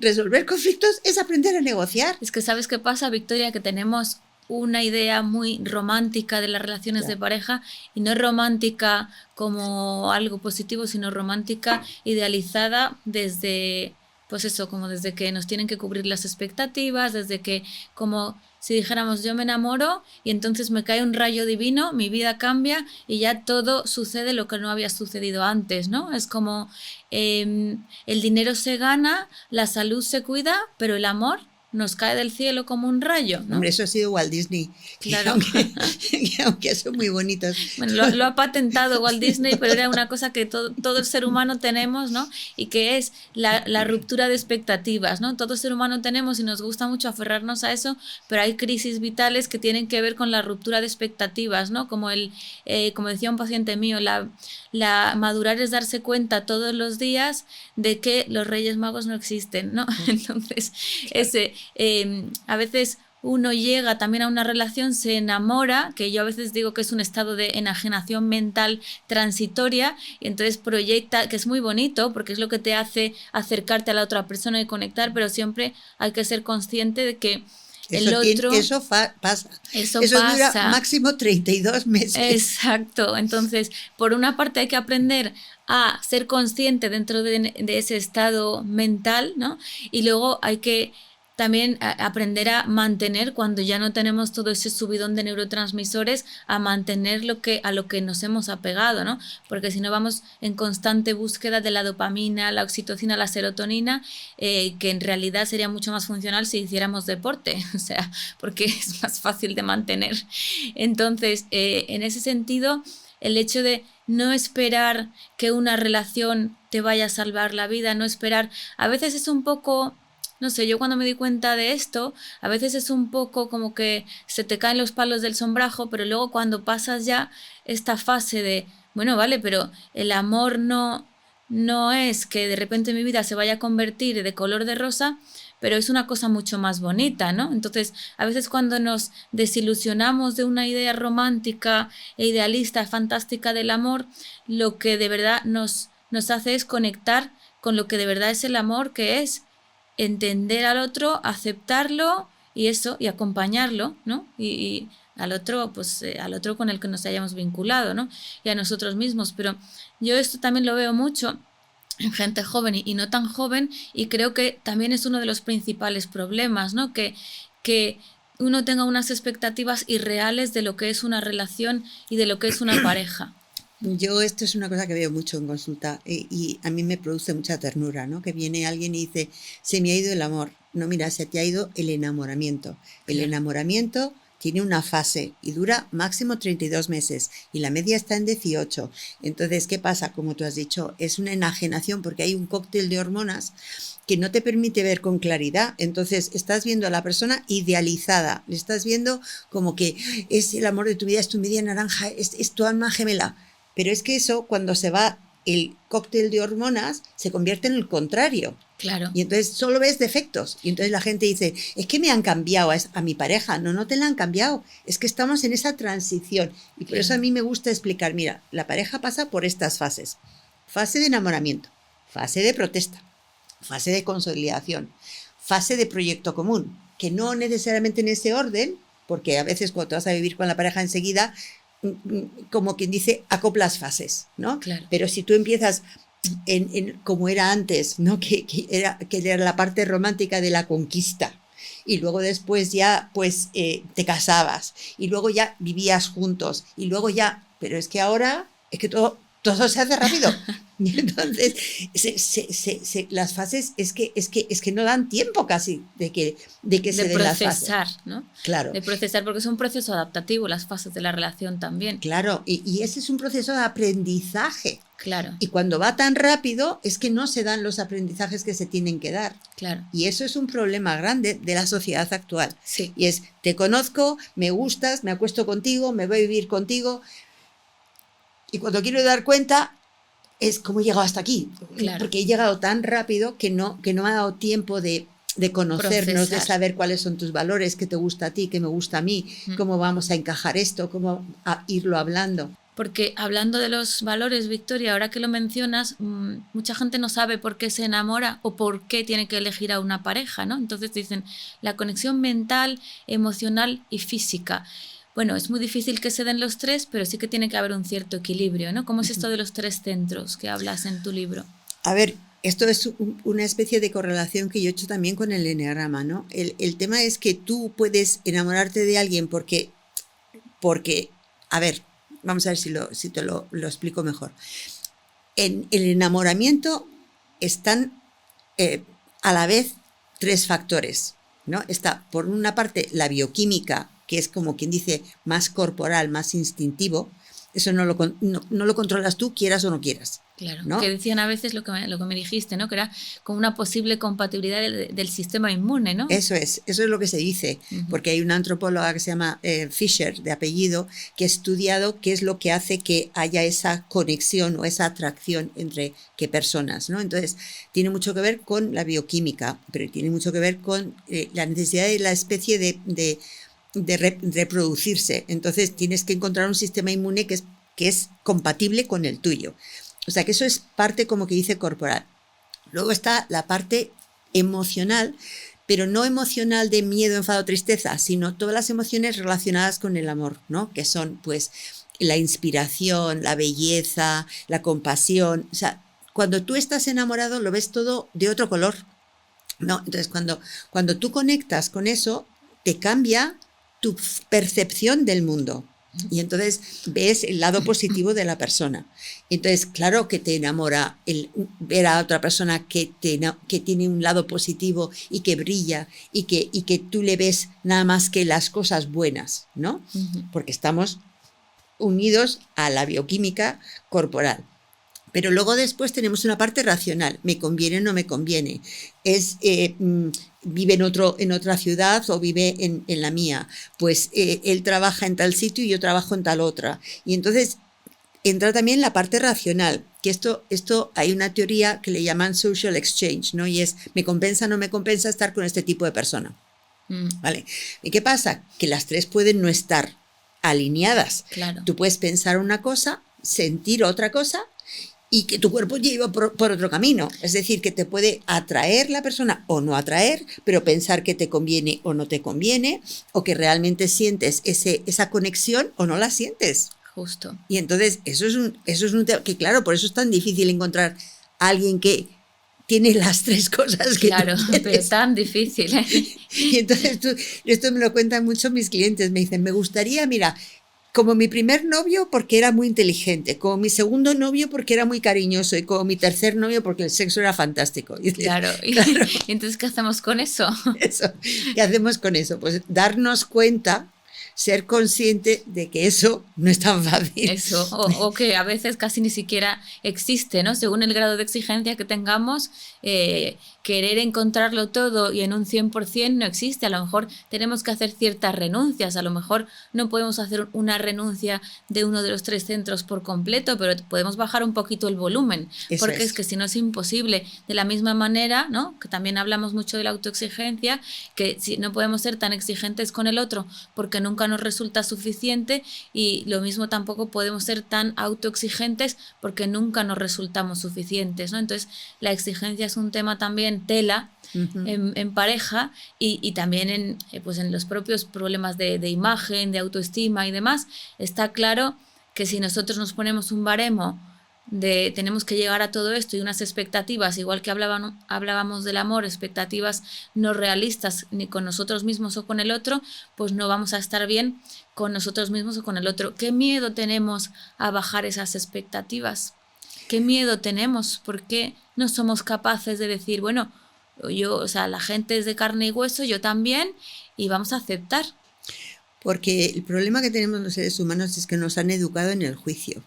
resolver conflictos es aprender a negociar. Es que ¿sabes qué pasa, Victoria? Que tenemos una idea muy romántica de las relaciones de pareja y no romántica como algo positivo, sino romántica idealizada desde, pues eso, como desde que nos tienen que cubrir las expectativas, desde que como si dijéramos yo me enamoro y entonces me cae un rayo divino, mi vida cambia y ya todo sucede lo que no había sucedido antes, ¿no? Es como el dinero se gana, la salud se cuida, pero el amor nos cae del cielo como un rayo, ¿no? Hombre, eso ha sido Walt Disney. Claro. Aunque son muy bonitos. Bueno, lo ha patentado Walt Disney, pero era una cosa que todo el ser humano tenemos, ¿no? Y que es la ruptura de expectativas, ¿no? Todo ser humano tenemos y nos gusta mucho aferrarnos a eso, pero hay crisis vitales que tienen que ver con la ruptura de expectativas, ¿no? Como como decía un paciente mío, la madurar es darse cuenta todos los días de que los Reyes Magos no existen, ¿no? Entonces, a veces uno llega también a una relación, se enamora, que yo a veces digo que es un estado de enajenación mental transitoria, y entonces proyecta, que es muy bonito porque es lo que te hace acercarte a la otra persona y conectar, pero siempre hay que ser consciente de que eso pasa. Eso dura máximo 32 meses. Exacto. Entonces, por una parte hay que aprender a ser consciente dentro de ese estado mental, ¿no? Y luego hay que también aprender a mantener, cuando ya no tenemos todo ese subidón de neurotransmisores, a mantener a lo que nos hemos apegado, ¿no? Porque si no vamos en constante búsqueda de la dopamina, la oxitocina, la serotonina, que en realidad sería mucho más funcional si hiciéramos deporte, o sea, porque es más fácil de mantener. Entonces, en ese sentido, el hecho de no esperar que una relación te vaya a salvar la vida, no esperar, a veces es un poco... No sé, yo cuando me di cuenta de esto, a veces es un poco como que se te caen los palos del sombrajo, pero luego cuando pasas ya esta fase de, bueno, vale, pero el amor no es que de repente mi vida se vaya a convertir de color de rosa, pero es una cosa mucho más bonita, ¿no? Entonces, a veces cuando nos desilusionamos de una idea romántica e idealista, fantástica del amor, lo que de verdad nos hace es conectar con lo que de verdad es el amor, que es entender al otro, aceptarlo y acompañarlo, ¿no? Y al otro, pues al otro con el que nos hayamos vinculado, ¿no? Y a nosotros mismos. Pero yo esto también lo veo mucho en gente joven y no tan joven, y creo que también es uno de los principales problemas, ¿no? Que uno tenga unas expectativas irreales de lo que es una relación y de lo que es una pareja. Yo esto es una cosa que veo mucho en consulta y a mí me produce mucha ternura, ¿no? Que viene alguien y dice, se me ha ido el amor. No, mira, se te ha ido el enamoramiento. El enamoramiento tiene una fase y dura máximo 32 meses y la media está en 18. Entonces, ¿qué pasa? Como tú has dicho, es una enajenación porque hay un cóctel de hormonas que no te permite ver con claridad. Entonces estás viendo a la persona idealizada, le estás viendo como que es el amor de tu vida, es tu media naranja, es tu alma gemela. Pero es que eso, cuando se va el cóctel de hormonas, se convierte en el contrario. Claro. Y entonces solo ves defectos. Y entonces la gente dice, es que me han cambiado a mi pareja. No te la han cambiado. Es que estamos en esa transición. Y por eso a mí me gusta explicar, mira, la pareja pasa por estas fases. Fase de enamoramiento, fase de protesta, fase de consolidación, fase de proyecto común, que no necesariamente en ese orden, porque a veces cuando te vas a vivir con la pareja enseguida, como quien dice, acoplas fases, ¿no? Claro. Pero si tú empiezas como era antes, ¿no? Que era la parte romántica de la conquista. Y luego después ya pues te casabas y luego ya vivías juntos y luego ya, pero es que ahora es que todo se hace rápido. Y entonces las fases es que no dan tiempo casi de que se den las fases. De procesar, ¿no? Claro. De procesar, porque es un proceso adaptativo las fases de la relación también. Claro, y ese es un proceso de aprendizaje. Claro. Y cuando va tan rápido es que no se dan los aprendizajes que se tienen que dar. Claro. Y eso es un problema grande de la sociedad actual. Sí. Y es, te conozco, me gustas, me acuesto contigo, me voy a vivir contigo. Y cuando quiero dar cuenta, es como he llegado hasta aquí. Claro. Porque he llegado tan rápido que no me ha dado tiempo de conocernos, de saber cuáles son tus valores, qué te gusta a ti, qué me gusta a mí, cómo vamos a encajar esto, cómo a irlo hablando. Porque hablando de los valores, Victoria, ahora que lo mencionas, mucha gente no sabe por qué se enamora o por qué tiene que elegir a una pareja, ¿no? Entonces dicen la conexión mental, emocional y física. Bueno, es muy difícil que se den los tres, pero sí que tiene que haber un cierto equilibrio, ¿no? ¿Cómo es esto de los tres centros que hablas en tu libro? A ver, esto es una especie de correlación que yo he hecho también con el eneagrama, ¿no? El tema es que tú puedes enamorarte de alguien porque a ver, vamos a ver si te lo explico mejor. En el enamoramiento están a la vez tres factores, ¿no? Está, por una parte, la bioquímica, que es como quien dice más corporal, más instintivo. Eso no lo controlas tú, quieras o no quieras. Claro, ¿no? que decían a veces lo que me dijiste, ¿no? Que era como una posible compatibilidad del sistema inmune, ¿no? Eso es lo que se dice, porque hay una antropóloga que se llama Fisher, de apellido, que ha estudiado qué es lo que hace que haya esa conexión o esa atracción entre qué personas, ¿no? Entonces, tiene mucho que ver con la bioquímica, pero tiene mucho que ver con la necesidad de la especie de reproducirse. Entonces, tienes que encontrar un sistema inmune que es compatible con el tuyo. O sea que eso es parte, como que dice, corporal. Luego está la parte emocional, pero no emocional de miedo, enfado, tristeza, sino todas las emociones relacionadas con el amor, ¿no? Que son, pues, la inspiración, la belleza, la compasión. O sea, cuando tú estás enamorado lo ves todo de otro color, ¿no? Entonces, cuando tú conectas con eso, te cambia tu percepción del mundo. Y entonces ves el lado positivo de la persona. Entonces, claro que te enamora ver a otra persona que tiene un lado positivo y que brilla y que tú le ves nada más que las cosas buenas, ¿no? Porque estamos unidos a la bioquímica corporal. Pero luego después tenemos una parte racional, me conviene o no me conviene, vive en otra ciudad o vive en la mía, pues él trabaja en tal sitio y yo trabajo en tal otra. Y entonces entra también la parte racional, que esto hay una teoría que le llaman social exchange, ¿no? Y es, ¿me compensa o no me compensa estar con este tipo de persona? ¿Vale? ¿Y qué pasa? Que las tres pueden no estar alineadas. Claro. Tú puedes pensar una cosa, sentir otra cosa, y que tu cuerpo lleva por otro camino. Es decir, que te puede atraer la persona o no atraer, pero pensar que te conviene o no te conviene, o que realmente sientes esa conexión o no la sientes. Justo. Y entonces eso es un tema que, claro, por eso es tan difícil encontrar a alguien que tiene las tres cosas que claro, pero es tan difícil. Y entonces esto me lo cuentan mucho mis clientes. Me dicen, me gustaría, mira, como mi primer novio porque era muy inteligente, como mi segundo novio porque era muy cariñoso y como mi tercer novio porque el sexo era fantástico. Y claro. ¿Y entonces qué hacemos con eso? ¿Qué hacemos con eso? Pues darnos cuenta, ser consciente de que eso no es tan fácil. Eso, o que a veces casi ni siquiera existe, ¿no? Según el grado de exigencia que tengamos, querer encontrarlo todo y en un 100% no existe. A lo mejor tenemos que hacer ciertas renuncias, a lo mejor no podemos hacer una renuncia de uno de los tres centros por completo, pero podemos bajar un poquito el volumen, porque es que si no es imposible. De la misma manera, ¿no? Que también hablamos mucho de la autoexigencia, que si no podemos ser tan exigentes con el otro porque nunca nos resulta suficiente, y lo mismo tampoco podemos ser tan autoexigentes porque nunca nos resultamos suficientes, ¿no? Entonces la exigencia es un tema también tela en pareja y también en los propios problemas de imagen, de autoestima y demás. Está claro que si nosotros nos ponemos un baremo tenemos que llegar a todo esto y unas expectativas, igual que hablábamos del amor, expectativas no realistas ni con nosotros mismos o con el otro, pues no vamos a estar bien con nosotros mismos o con el otro. ¿Qué miedo tenemos a bajar esas expectativas? ¿Qué miedo tenemos? ¿Por qué no somos capaces de decir, bueno, yo, o sea, la gente es de carne y hueso, yo también, y vamos a aceptar? Porque el problema que tenemos los seres humanos es que nos han educado en el juicio,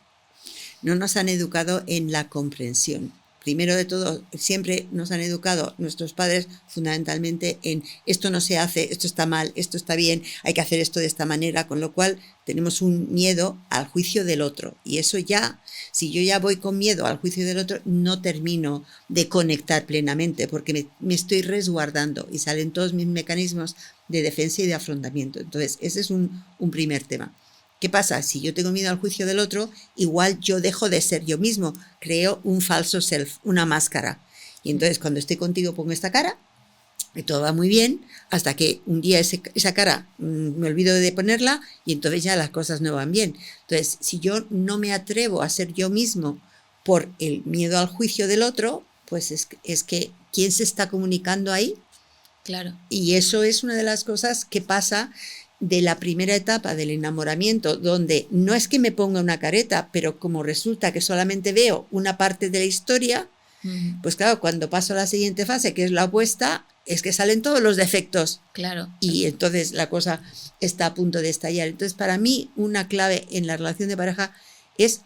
no nos han educado en la comprensión. Primero de todo, siempre nos han educado nuestros padres fundamentalmente en esto no se hace, esto está mal, esto está bien, hay que hacer esto de esta manera, con lo cual tenemos un miedo al juicio del otro. Y eso ya, si yo ya voy con miedo al juicio del otro, no termino de conectar plenamente porque me estoy resguardando y salen todos mis mecanismos de defensa y de afrontamiento. Entonces, ese es un primer tema. ¿Qué pasa? Si yo tengo miedo al juicio del otro, igual yo dejo de ser yo mismo, creo un falso self, una máscara. Y entonces cuando estoy contigo pongo esta cara y todo va muy bien, hasta que un día esa cara me olvido de ponerla y entonces ya las cosas no van bien. Entonces, si yo no me atrevo a ser yo mismo por el miedo al juicio del otro, pues es que ¿quién se está comunicando ahí? Claro. Y eso es una de las cosas que pasa de la primera etapa del enamoramiento, donde no es que me ponga una careta, pero como resulta que solamente veo una parte de la historia, pues claro, cuando paso a la siguiente fase, que es la opuesta, es que salen todos los defectos. Claro. Y entonces la cosa está a punto de estallar. Entonces, para mí, una clave en la relación de pareja es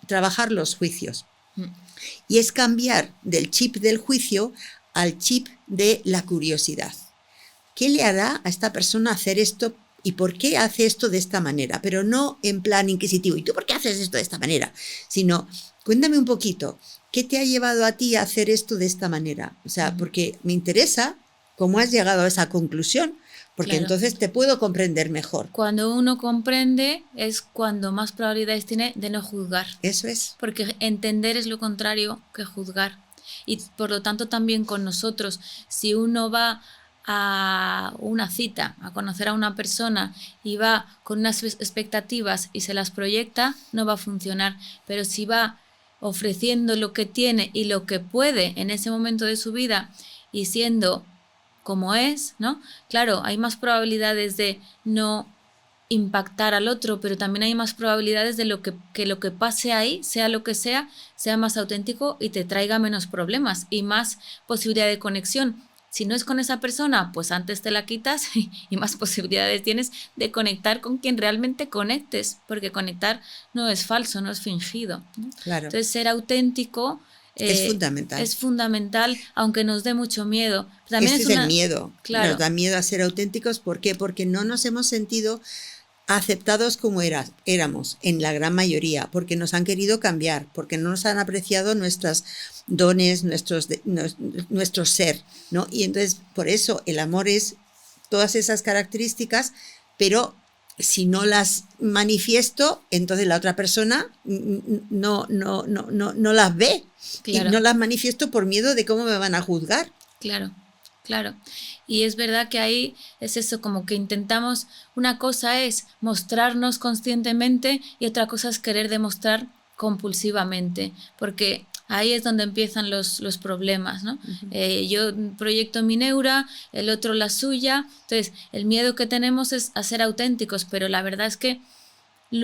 trabajar los juicios. Y es cambiar del chip del juicio al chip de la curiosidad. ¿Qué le hará a esta persona hacer esto y por qué hace esto de esta manera? Pero no en plan inquisitivo, ¿y tú por qué haces esto de esta manera? Sino, cuéntame un poquito, ¿qué te ha llevado a ti a hacer esto de esta manera? O sea, porque me interesa cómo has llegado a esa conclusión, porque claro, entonces te puedo comprender mejor. Cuando uno comprende es cuando más probabilidades tiene de no juzgar. Eso es. Porque entender es lo contrario que juzgar. Y por lo tanto también con nosotros, si uno va a una cita, a conocer a una persona y va con unas expectativas y se las proyecta, no va a funcionar. Pero si va ofreciendo lo que tiene y lo que puede en ese momento de su vida y siendo como es, ¿no? Claro, hay más probabilidades de no impactar al otro, pero también hay más probabilidades de que lo que pase ahí, sea lo que sea más auténtico y te traiga menos problemas y más posibilidad de conexión. Si no es con esa persona, pues antes te la quitas y más posibilidades tienes de conectar con quien realmente conectes, porque conectar no es falso, no es fingido, ¿no? Claro. Entonces, ser auténtico es fundamental. Es fundamental, aunque nos dé mucho miedo. También es el miedo. Claro. Nos da miedo a ser auténticos. ¿Por qué? Porque no nos hemos sentido aceptados como éramos en la gran mayoría, porque nos han querido cambiar, porque no nos han apreciado nuestros dones, nuestro ser, ¿no? Y entonces por eso el amor es todas esas características, pero si no las manifiesto, entonces la otra persona no las ve. Claro. Y no las manifiesto por miedo de cómo me van a juzgar. Claro. Claro, y es verdad que ahí es eso, como que intentamos, una cosa es mostrarnos conscientemente y otra cosa es querer demostrar compulsivamente, porque ahí es donde empiezan los problemas, ¿no? Uh-huh. Yo proyecto mi neura, el otro la suya, entonces el miedo que tenemos es a ser auténticos, pero la verdad es que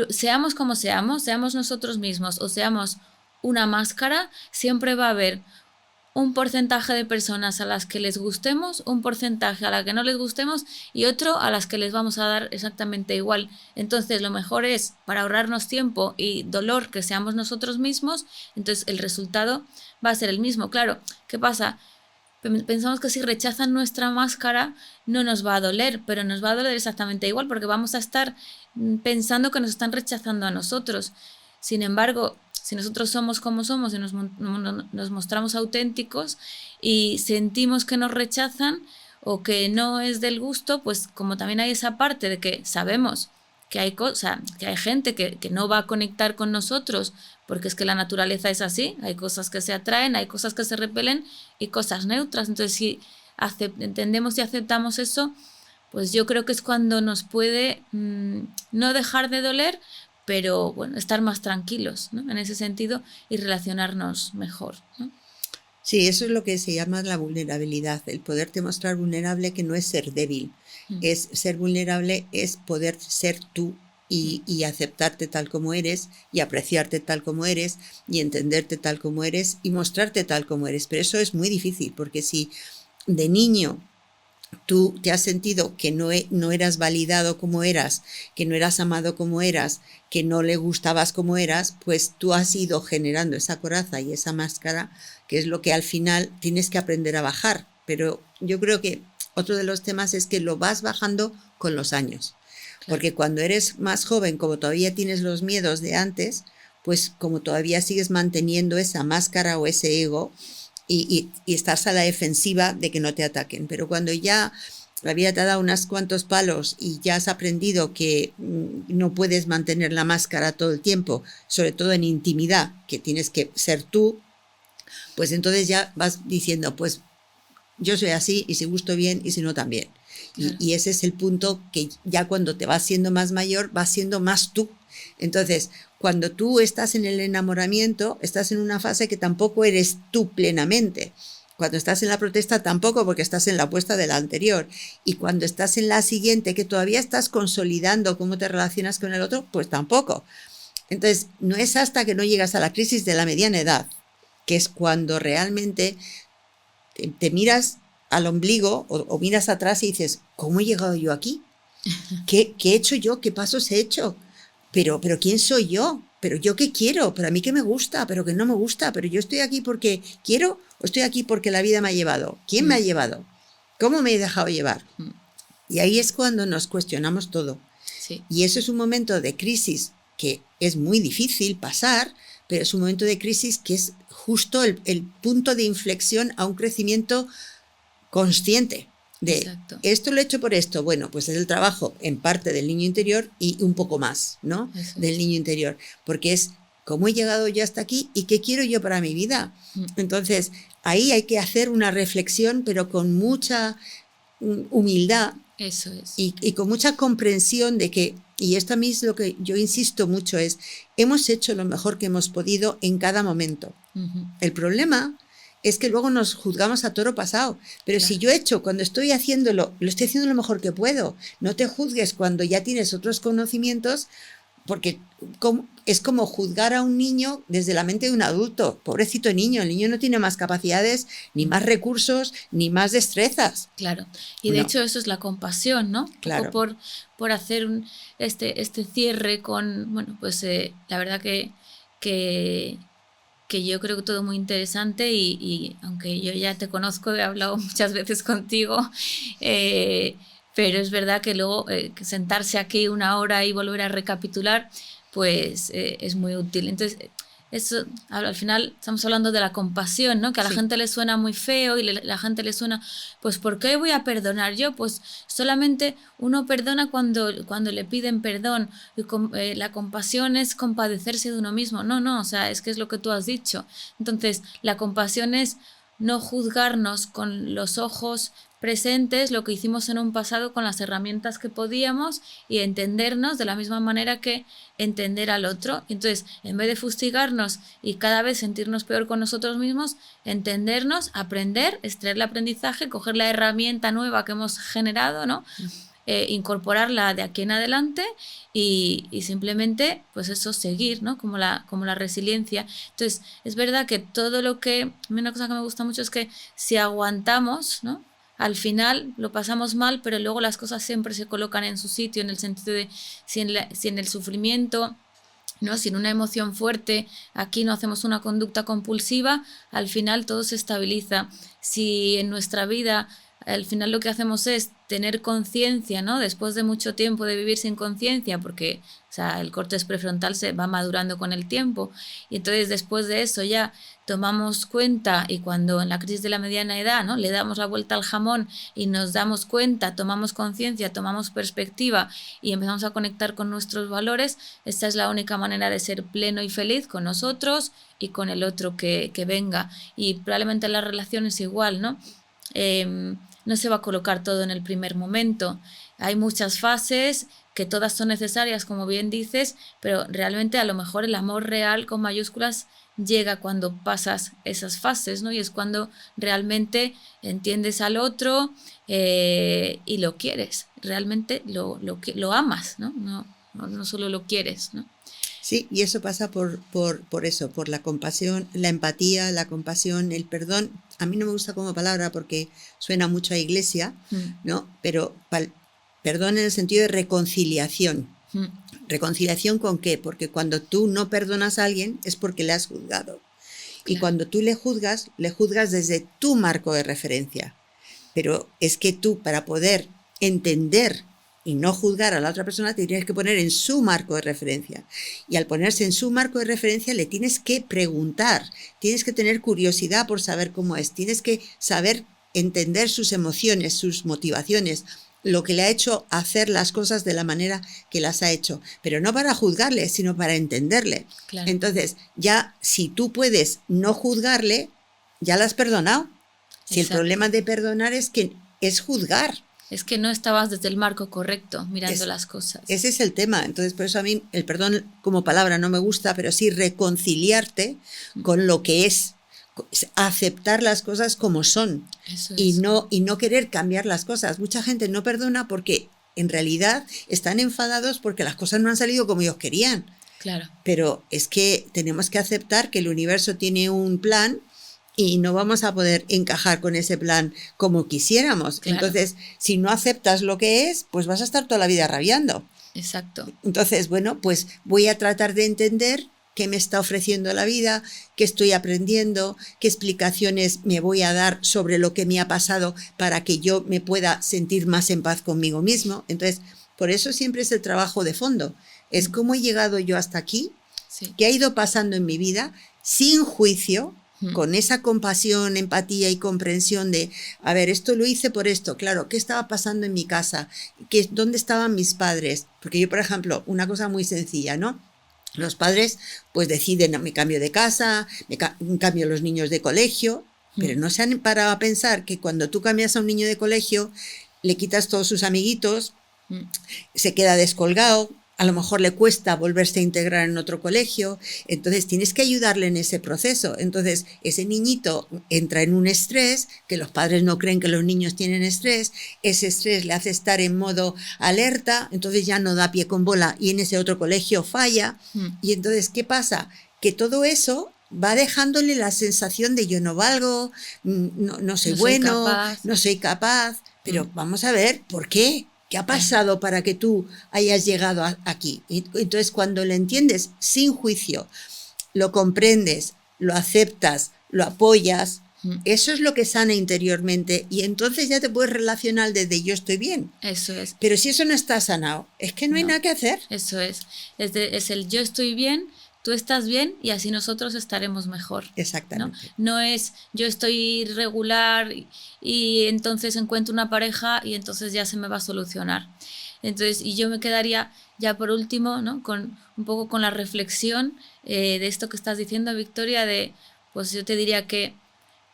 seamos como seamos nosotros mismos o seamos una máscara, siempre va a haber un porcentaje de personas a las que les gustemos, un porcentaje a las que no les gustemos y otro a las que les vamos a dar exactamente igual. Entonces lo mejor es, para ahorrarnos tiempo y dolor, que seamos nosotros mismos, entonces el resultado va a ser el mismo. Claro, ¿qué pasa? Pensamos que si rechazan nuestra máscara no nos va a doler, pero nos va a doler exactamente igual porque vamos a estar pensando que nos están rechazando a nosotros. Sin embargo, si nosotros somos como somos y nos mostramos auténticos y sentimos que nos rechazan o que no es del gusto, pues como también hay esa parte de que sabemos que hay gente que no va a conectar con nosotros porque es que la naturaleza es así, hay cosas que se atraen, hay cosas que se repelen y cosas neutras. Entonces si entendemos y aceptamos eso, pues yo creo que es cuando nos puede no dejar de doler, pero bueno, estar más tranquilos, ¿no? En ese sentido y relacionarnos mejor, ¿no? Sí, eso es lo que se llama la vulnerabilidad, el poderte mostrar vulnerable, que no es ser débil, es ser vulnerable, es poder ser tú y aceptarte tal como eres y apreciarte tal como eres y entenderte tal como eres y mostrarte tal como eres. Pero eso es muy difícil, porque si de niño tú te has sentido que no eras validado como eras, que no eras amado como eras, que no le gustabas como eras, pues tú has ido generando esa coraza y esa máscara, que es lo que al final tienes que aprender a bajar. Pero yo creo que otro de los temas es que lo vas bajando con los años. Claro. Porque cuando eres más joven, como todavía tienes los miedos de antes, pues como todavía sigues manteniendo esa máscara o ese ego, y estás a la defensiva de que no te ataquen. Pero cuando ya la vida te ha dado unos cuantos palos y ya has aprendido que no puedes mantener la máscara todo el tiempo, sobre todo en intimidad, que tienes que ser tú, pues entonces ya vas diciendo, pues yo soy así y si gusto bien y si no también. Claro. Y ese es el punto, que ya cuando te vas siendo más mayor, vas siendo más tú. Entonces, cuando tú estás en el enamoramiento, estás en una fase que tampoco eres tú plenamente. Cuando estás en la protesta tampoco, porque estás en la opuesta de la anterior. Y cuando estás en la siguiente, que todavía estás consolidando cómo te relacionas con el otro, pues tampoco. Entonces, no es hasta que no llegas a la crisis de la mediana edad, que es cuando realmente te miras al ombligo o miras atrás y dices, ¿cómo he llegado yo aquí? ¿Qué he hecho yo? ¿Qué pasos he hecho? Pero ¿quién soy yo? ¿Pero yo qué quiero? ¿Pero a mí qué me gusta? ¿Pero qué no me gusta? ¿Pero yo estoy aquí porque quiero o estoy aquí porque la vida me ha llevado? ¿Quién me ha llevado? ¿Cómo me he dejado llevar? Y ahí es cuando nos cuestionamos todo. Sí. Y eso es un momento de crisis que es muy difícil pasar, pero es un momento de crisis que es justo el punto de inflexión a un crecimiento consciente. De exacto. Esto lo he hecho por esto, bueno, pues es el trabajo en parte del niño interior y un poco más, ¿no? Eso del niño interior, porque es cómo he llegado yo hasta aquí y qué quiero yo para mi vida. Entonces, ahí hay que hacer una reflexión, pero con mucha humildad. Eso es. Y con mucha comprensión de que, y esto a mí es lo que yo insisto mucho, es, hemos hecho lo mejor que hemos podido en cada momento. El problema es que luego nos juzgamos a toro pasado. Pero claro. Si yo he hecho, cuando estoy haciéndolo, lo estoy haciendo lo mejor que puedo. No te juzgues cuando ya tienes otros conocimientos, porque es como juzgar a un niño desde la mente de un adulto. Pobrecito niño, el niño no tiene más capacidades, ni más recursos, ni más destrezas. Claro, y de hecho eso es la compasión, ¿no? Claro. Por hacer este cierre con, bueno, pues la verdad que yo creo que todo muy interesante y aunque yo ya te conozco, he hablado muchas veces contigo, pero es verdad que luego que sentarse aquí una hora y volver a recapitular, pues es muy útil. Entonces, eso, al final estamos hablando de la compasión, ¿no? Que a la gente le suena muy feo y la gente le suena, pues ¿por qué voy a perdonar yo? Pues solamente uno perdona cuando le piden perdón. Y la compasión es compadecerse de uno mismo. No, o sea, es que es lo que tú has dicho. Entonces, la compasión es no juzgarnos con los ojos presentes, lo que hicimos en un pasado con las herramientas que podíamos y entendernos de la misma manera que entender al otro. Entonces, en vez de fustigarnos y cada vez sentirnos peor con nosotros mismos, entendernos, aprender, extraer el aprendizaje, coger la herramienta nueva que hemos generado, ¿no? Incorporarla de aquí en adelante y simplemente, pues eso, seguir, ¿no? Como la resiliencia. Entonces, es verdad que todo lo que... A mí una cosa que me gusta mucho es que si aguantamos, ¿no? Al final lo pasamos mal, pero luego las cosas siempre se colocan en su sitio, en el sentido de si en el sufrimiento, ¿no? Si en una emoción fuerte aquí no hacemos una conducta compulsiva, al final todo se estabiliza. Si en nuestra vida al final lo que hacemos es tener conciencia, ¿no? Después de mucho tiempo de vivir sin conciencia, porque o sea, el córtex prefrontal se va madurando con el tiempo, y entonces después de eso ya tomamos cuenta, y cuando en la crisis de la mediana edad, ¿no? Le damos la vuelta al jamón y nos damos cuenta, tomamos conciencia, tomamos perspectiva y empezamos a conectar con nuestros valores, esta es la única manera de ser pleno y feliz con nosotros y con el otro que venga. Y probablemente la relación es igual, ¿no? No se va a colocar todo en el primer momento. Hay muchas fases que todas son necesarias, como bien dices, pero realmente a lo mejor el amor real con mayúsculas llega cuando pasas esas fases, ¿no? Y es cuando realmente entiendes al otro y lo quieres, realmente lo amas, ¿no? No solo lo quieres, ¿no? Sí, y eso pasa por eso, por la compasión, la empatía, la compasión, el perdón. A mí no me gusta como palabra porque suena mucho a iglesia, ¿no? Pero perdón en el sentido de reconciliación. ¿Reconciliación con qué? Porque cuando tú no perdonas a alguien es porque le has juzgado. Y cuando tú le juzgas desde tu marco de referencia. Pero es que tú, para poder entender y no juzgar a la otra persona, te tienes que poner en su marco de referencia. Y al ponerse en su marco de referencia le tienes que preguntar, tienes que tener curiosidad por saber cómo es, tienes que saber entender sus emociones, sus motivaciones, lo que le ha hecho hacer las cosas de la manera que las ha hecho, pero no para juzgarle, sino para entenderle. Claro. Entonces, ya si tú puedes no juzgarle, ya la has perdonado. Si Exacto. El problema de perdonar es que es juzgar. Es que no estabas desde el marco correcto mirando las cosas. Ese es el tema. Entonces, por eso a mí el perdón como palabra no me gusta, pero sí reconciliarte con lo que es, aceptar las cosas como son. Eso es. Y no querer cambiar las cosas. Mucha gente no perdona porque en realidad están enfadados porque las cosas no han salido como ellos querían. Claro. Pero es que tenemos que aceptar que el universo tiene un plan y no vamos a poder encajar con ese plan como quisiéramos. Claro. Entonces, si no aceptas lo que es, pues vas a estar toda la vida rabiando. Exacto. Entonces, bueno, pues voy a tratar de entender qué me está ofreciendo la vida, qué estoy aprendiendo, qué explicaciones me voy a dar sobre lo que me ha pasado para que yo me pueda sentir más en paz conmigo mismo. Entonces, por eso siempre es el trabajo de fondo. Es cómo he llegado yo hasta aquí, sí. Qué ha ido pasando en mi vida, sin juicio, con esa compasión, empatía y comprensión de, a ver, esto lo hice por esto, claro, ¿qué estaba pasando en mi casa? ¿Dónde estaban mis padres? Porque yo, por ejemplo, una cosa muy sencilla, ¿no? Los padres pues deciden, me cambio de casa, me cambio los niños de colegio, pero no se han parado a pensar que cuando tú cambias a un niño de colegio, le quitas todos sus amiguitos, se queda descolgado, a lo mejor le cuesta volverse a integrar en otro colegio, entonces tienes que ayudarle en ese proceso. Entonces ese niñito entra en un estrés, que los padres no creen que los niños tienen estrés, ese estrés le hace estar en modo alerta, entonces ya no da pie con bola y en ese otro colegio falla. Y entonces, ¿qué pasa? Que todo eso va dejándole la sensación de yo no valgo, no soy bueno, no soy capaz, pero vamos a ver, ¿por qué? ¿Qué ha pasado para que tú hayas llegado aquí? Y entonces, cuando lo entiendes sin juicio, lo comprendes, lo aceptas, lo apoyas, eso es lo que sana interiormente y entonces ya te puedes relacionar desde yo estoy bien. Eso es. Pero si eso no está sanado, es que no hay nada que hacer. Eso es. Es el yo estoy bien, tú estás bien y así nosotros estaremos mejor. Exactamente. No es yo estoy regular y entonces encuentro una pareja y entonces ya se me va a solucionar. Entonces, y yo me quedaría ya por último, ¿no? Con un poco con la reflexión de esto que estás diciendo, Victoria, pues yo te diría que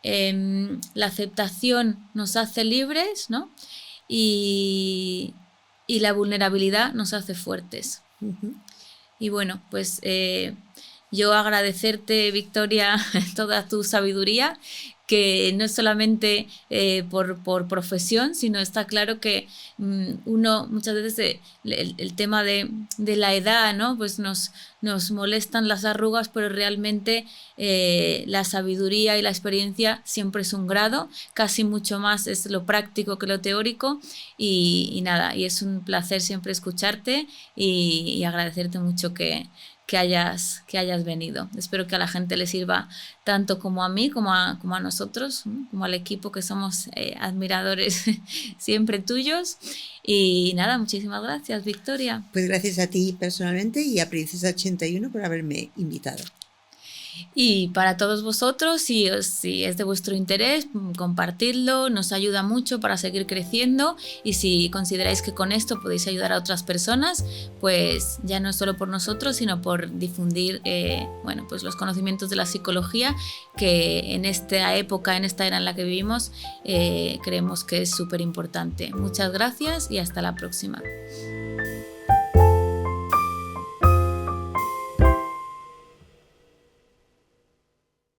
la aceptación nos hace libres, ¿no? Y la vulnerabilidad nos hace fuertes. Y bueno, pues yo agradecerte, Victoria, toda tu sabiduría, que no es solamente por profesión, sino está claro que uno muchas veces el tema de la edad, ¿no? Pues nos molestan las arrugas, pero realmente la sabiduría y la experiencia siempre es un grado, casi mucho más es lo práctico que lo teórico y nada, y es un placer siempre escucharte y agradecerte mucho que hayas venido. Espero que a la gente le sirva tanto como a mí, como a nosotros, como al equipo que somos admiradores siempre tuyos. Y nada, muchísimas gracias, Victoria. Pues gracias a ti personalmente y a Princesa 81 por haberme invitado. Y para todos vosotros, si es de vuestro interés, compartidlo, nos ayuda mucho para seguir creciendo y si consideráis que con esto podéis ayudar a otras personas, pues ya no solo por nosotros, sino por difundir pues los conocimientos de la psicología que en esta época, en esta era en la que vivimos, creemos que es súper importante. Muchas gracias y hasta la próxima.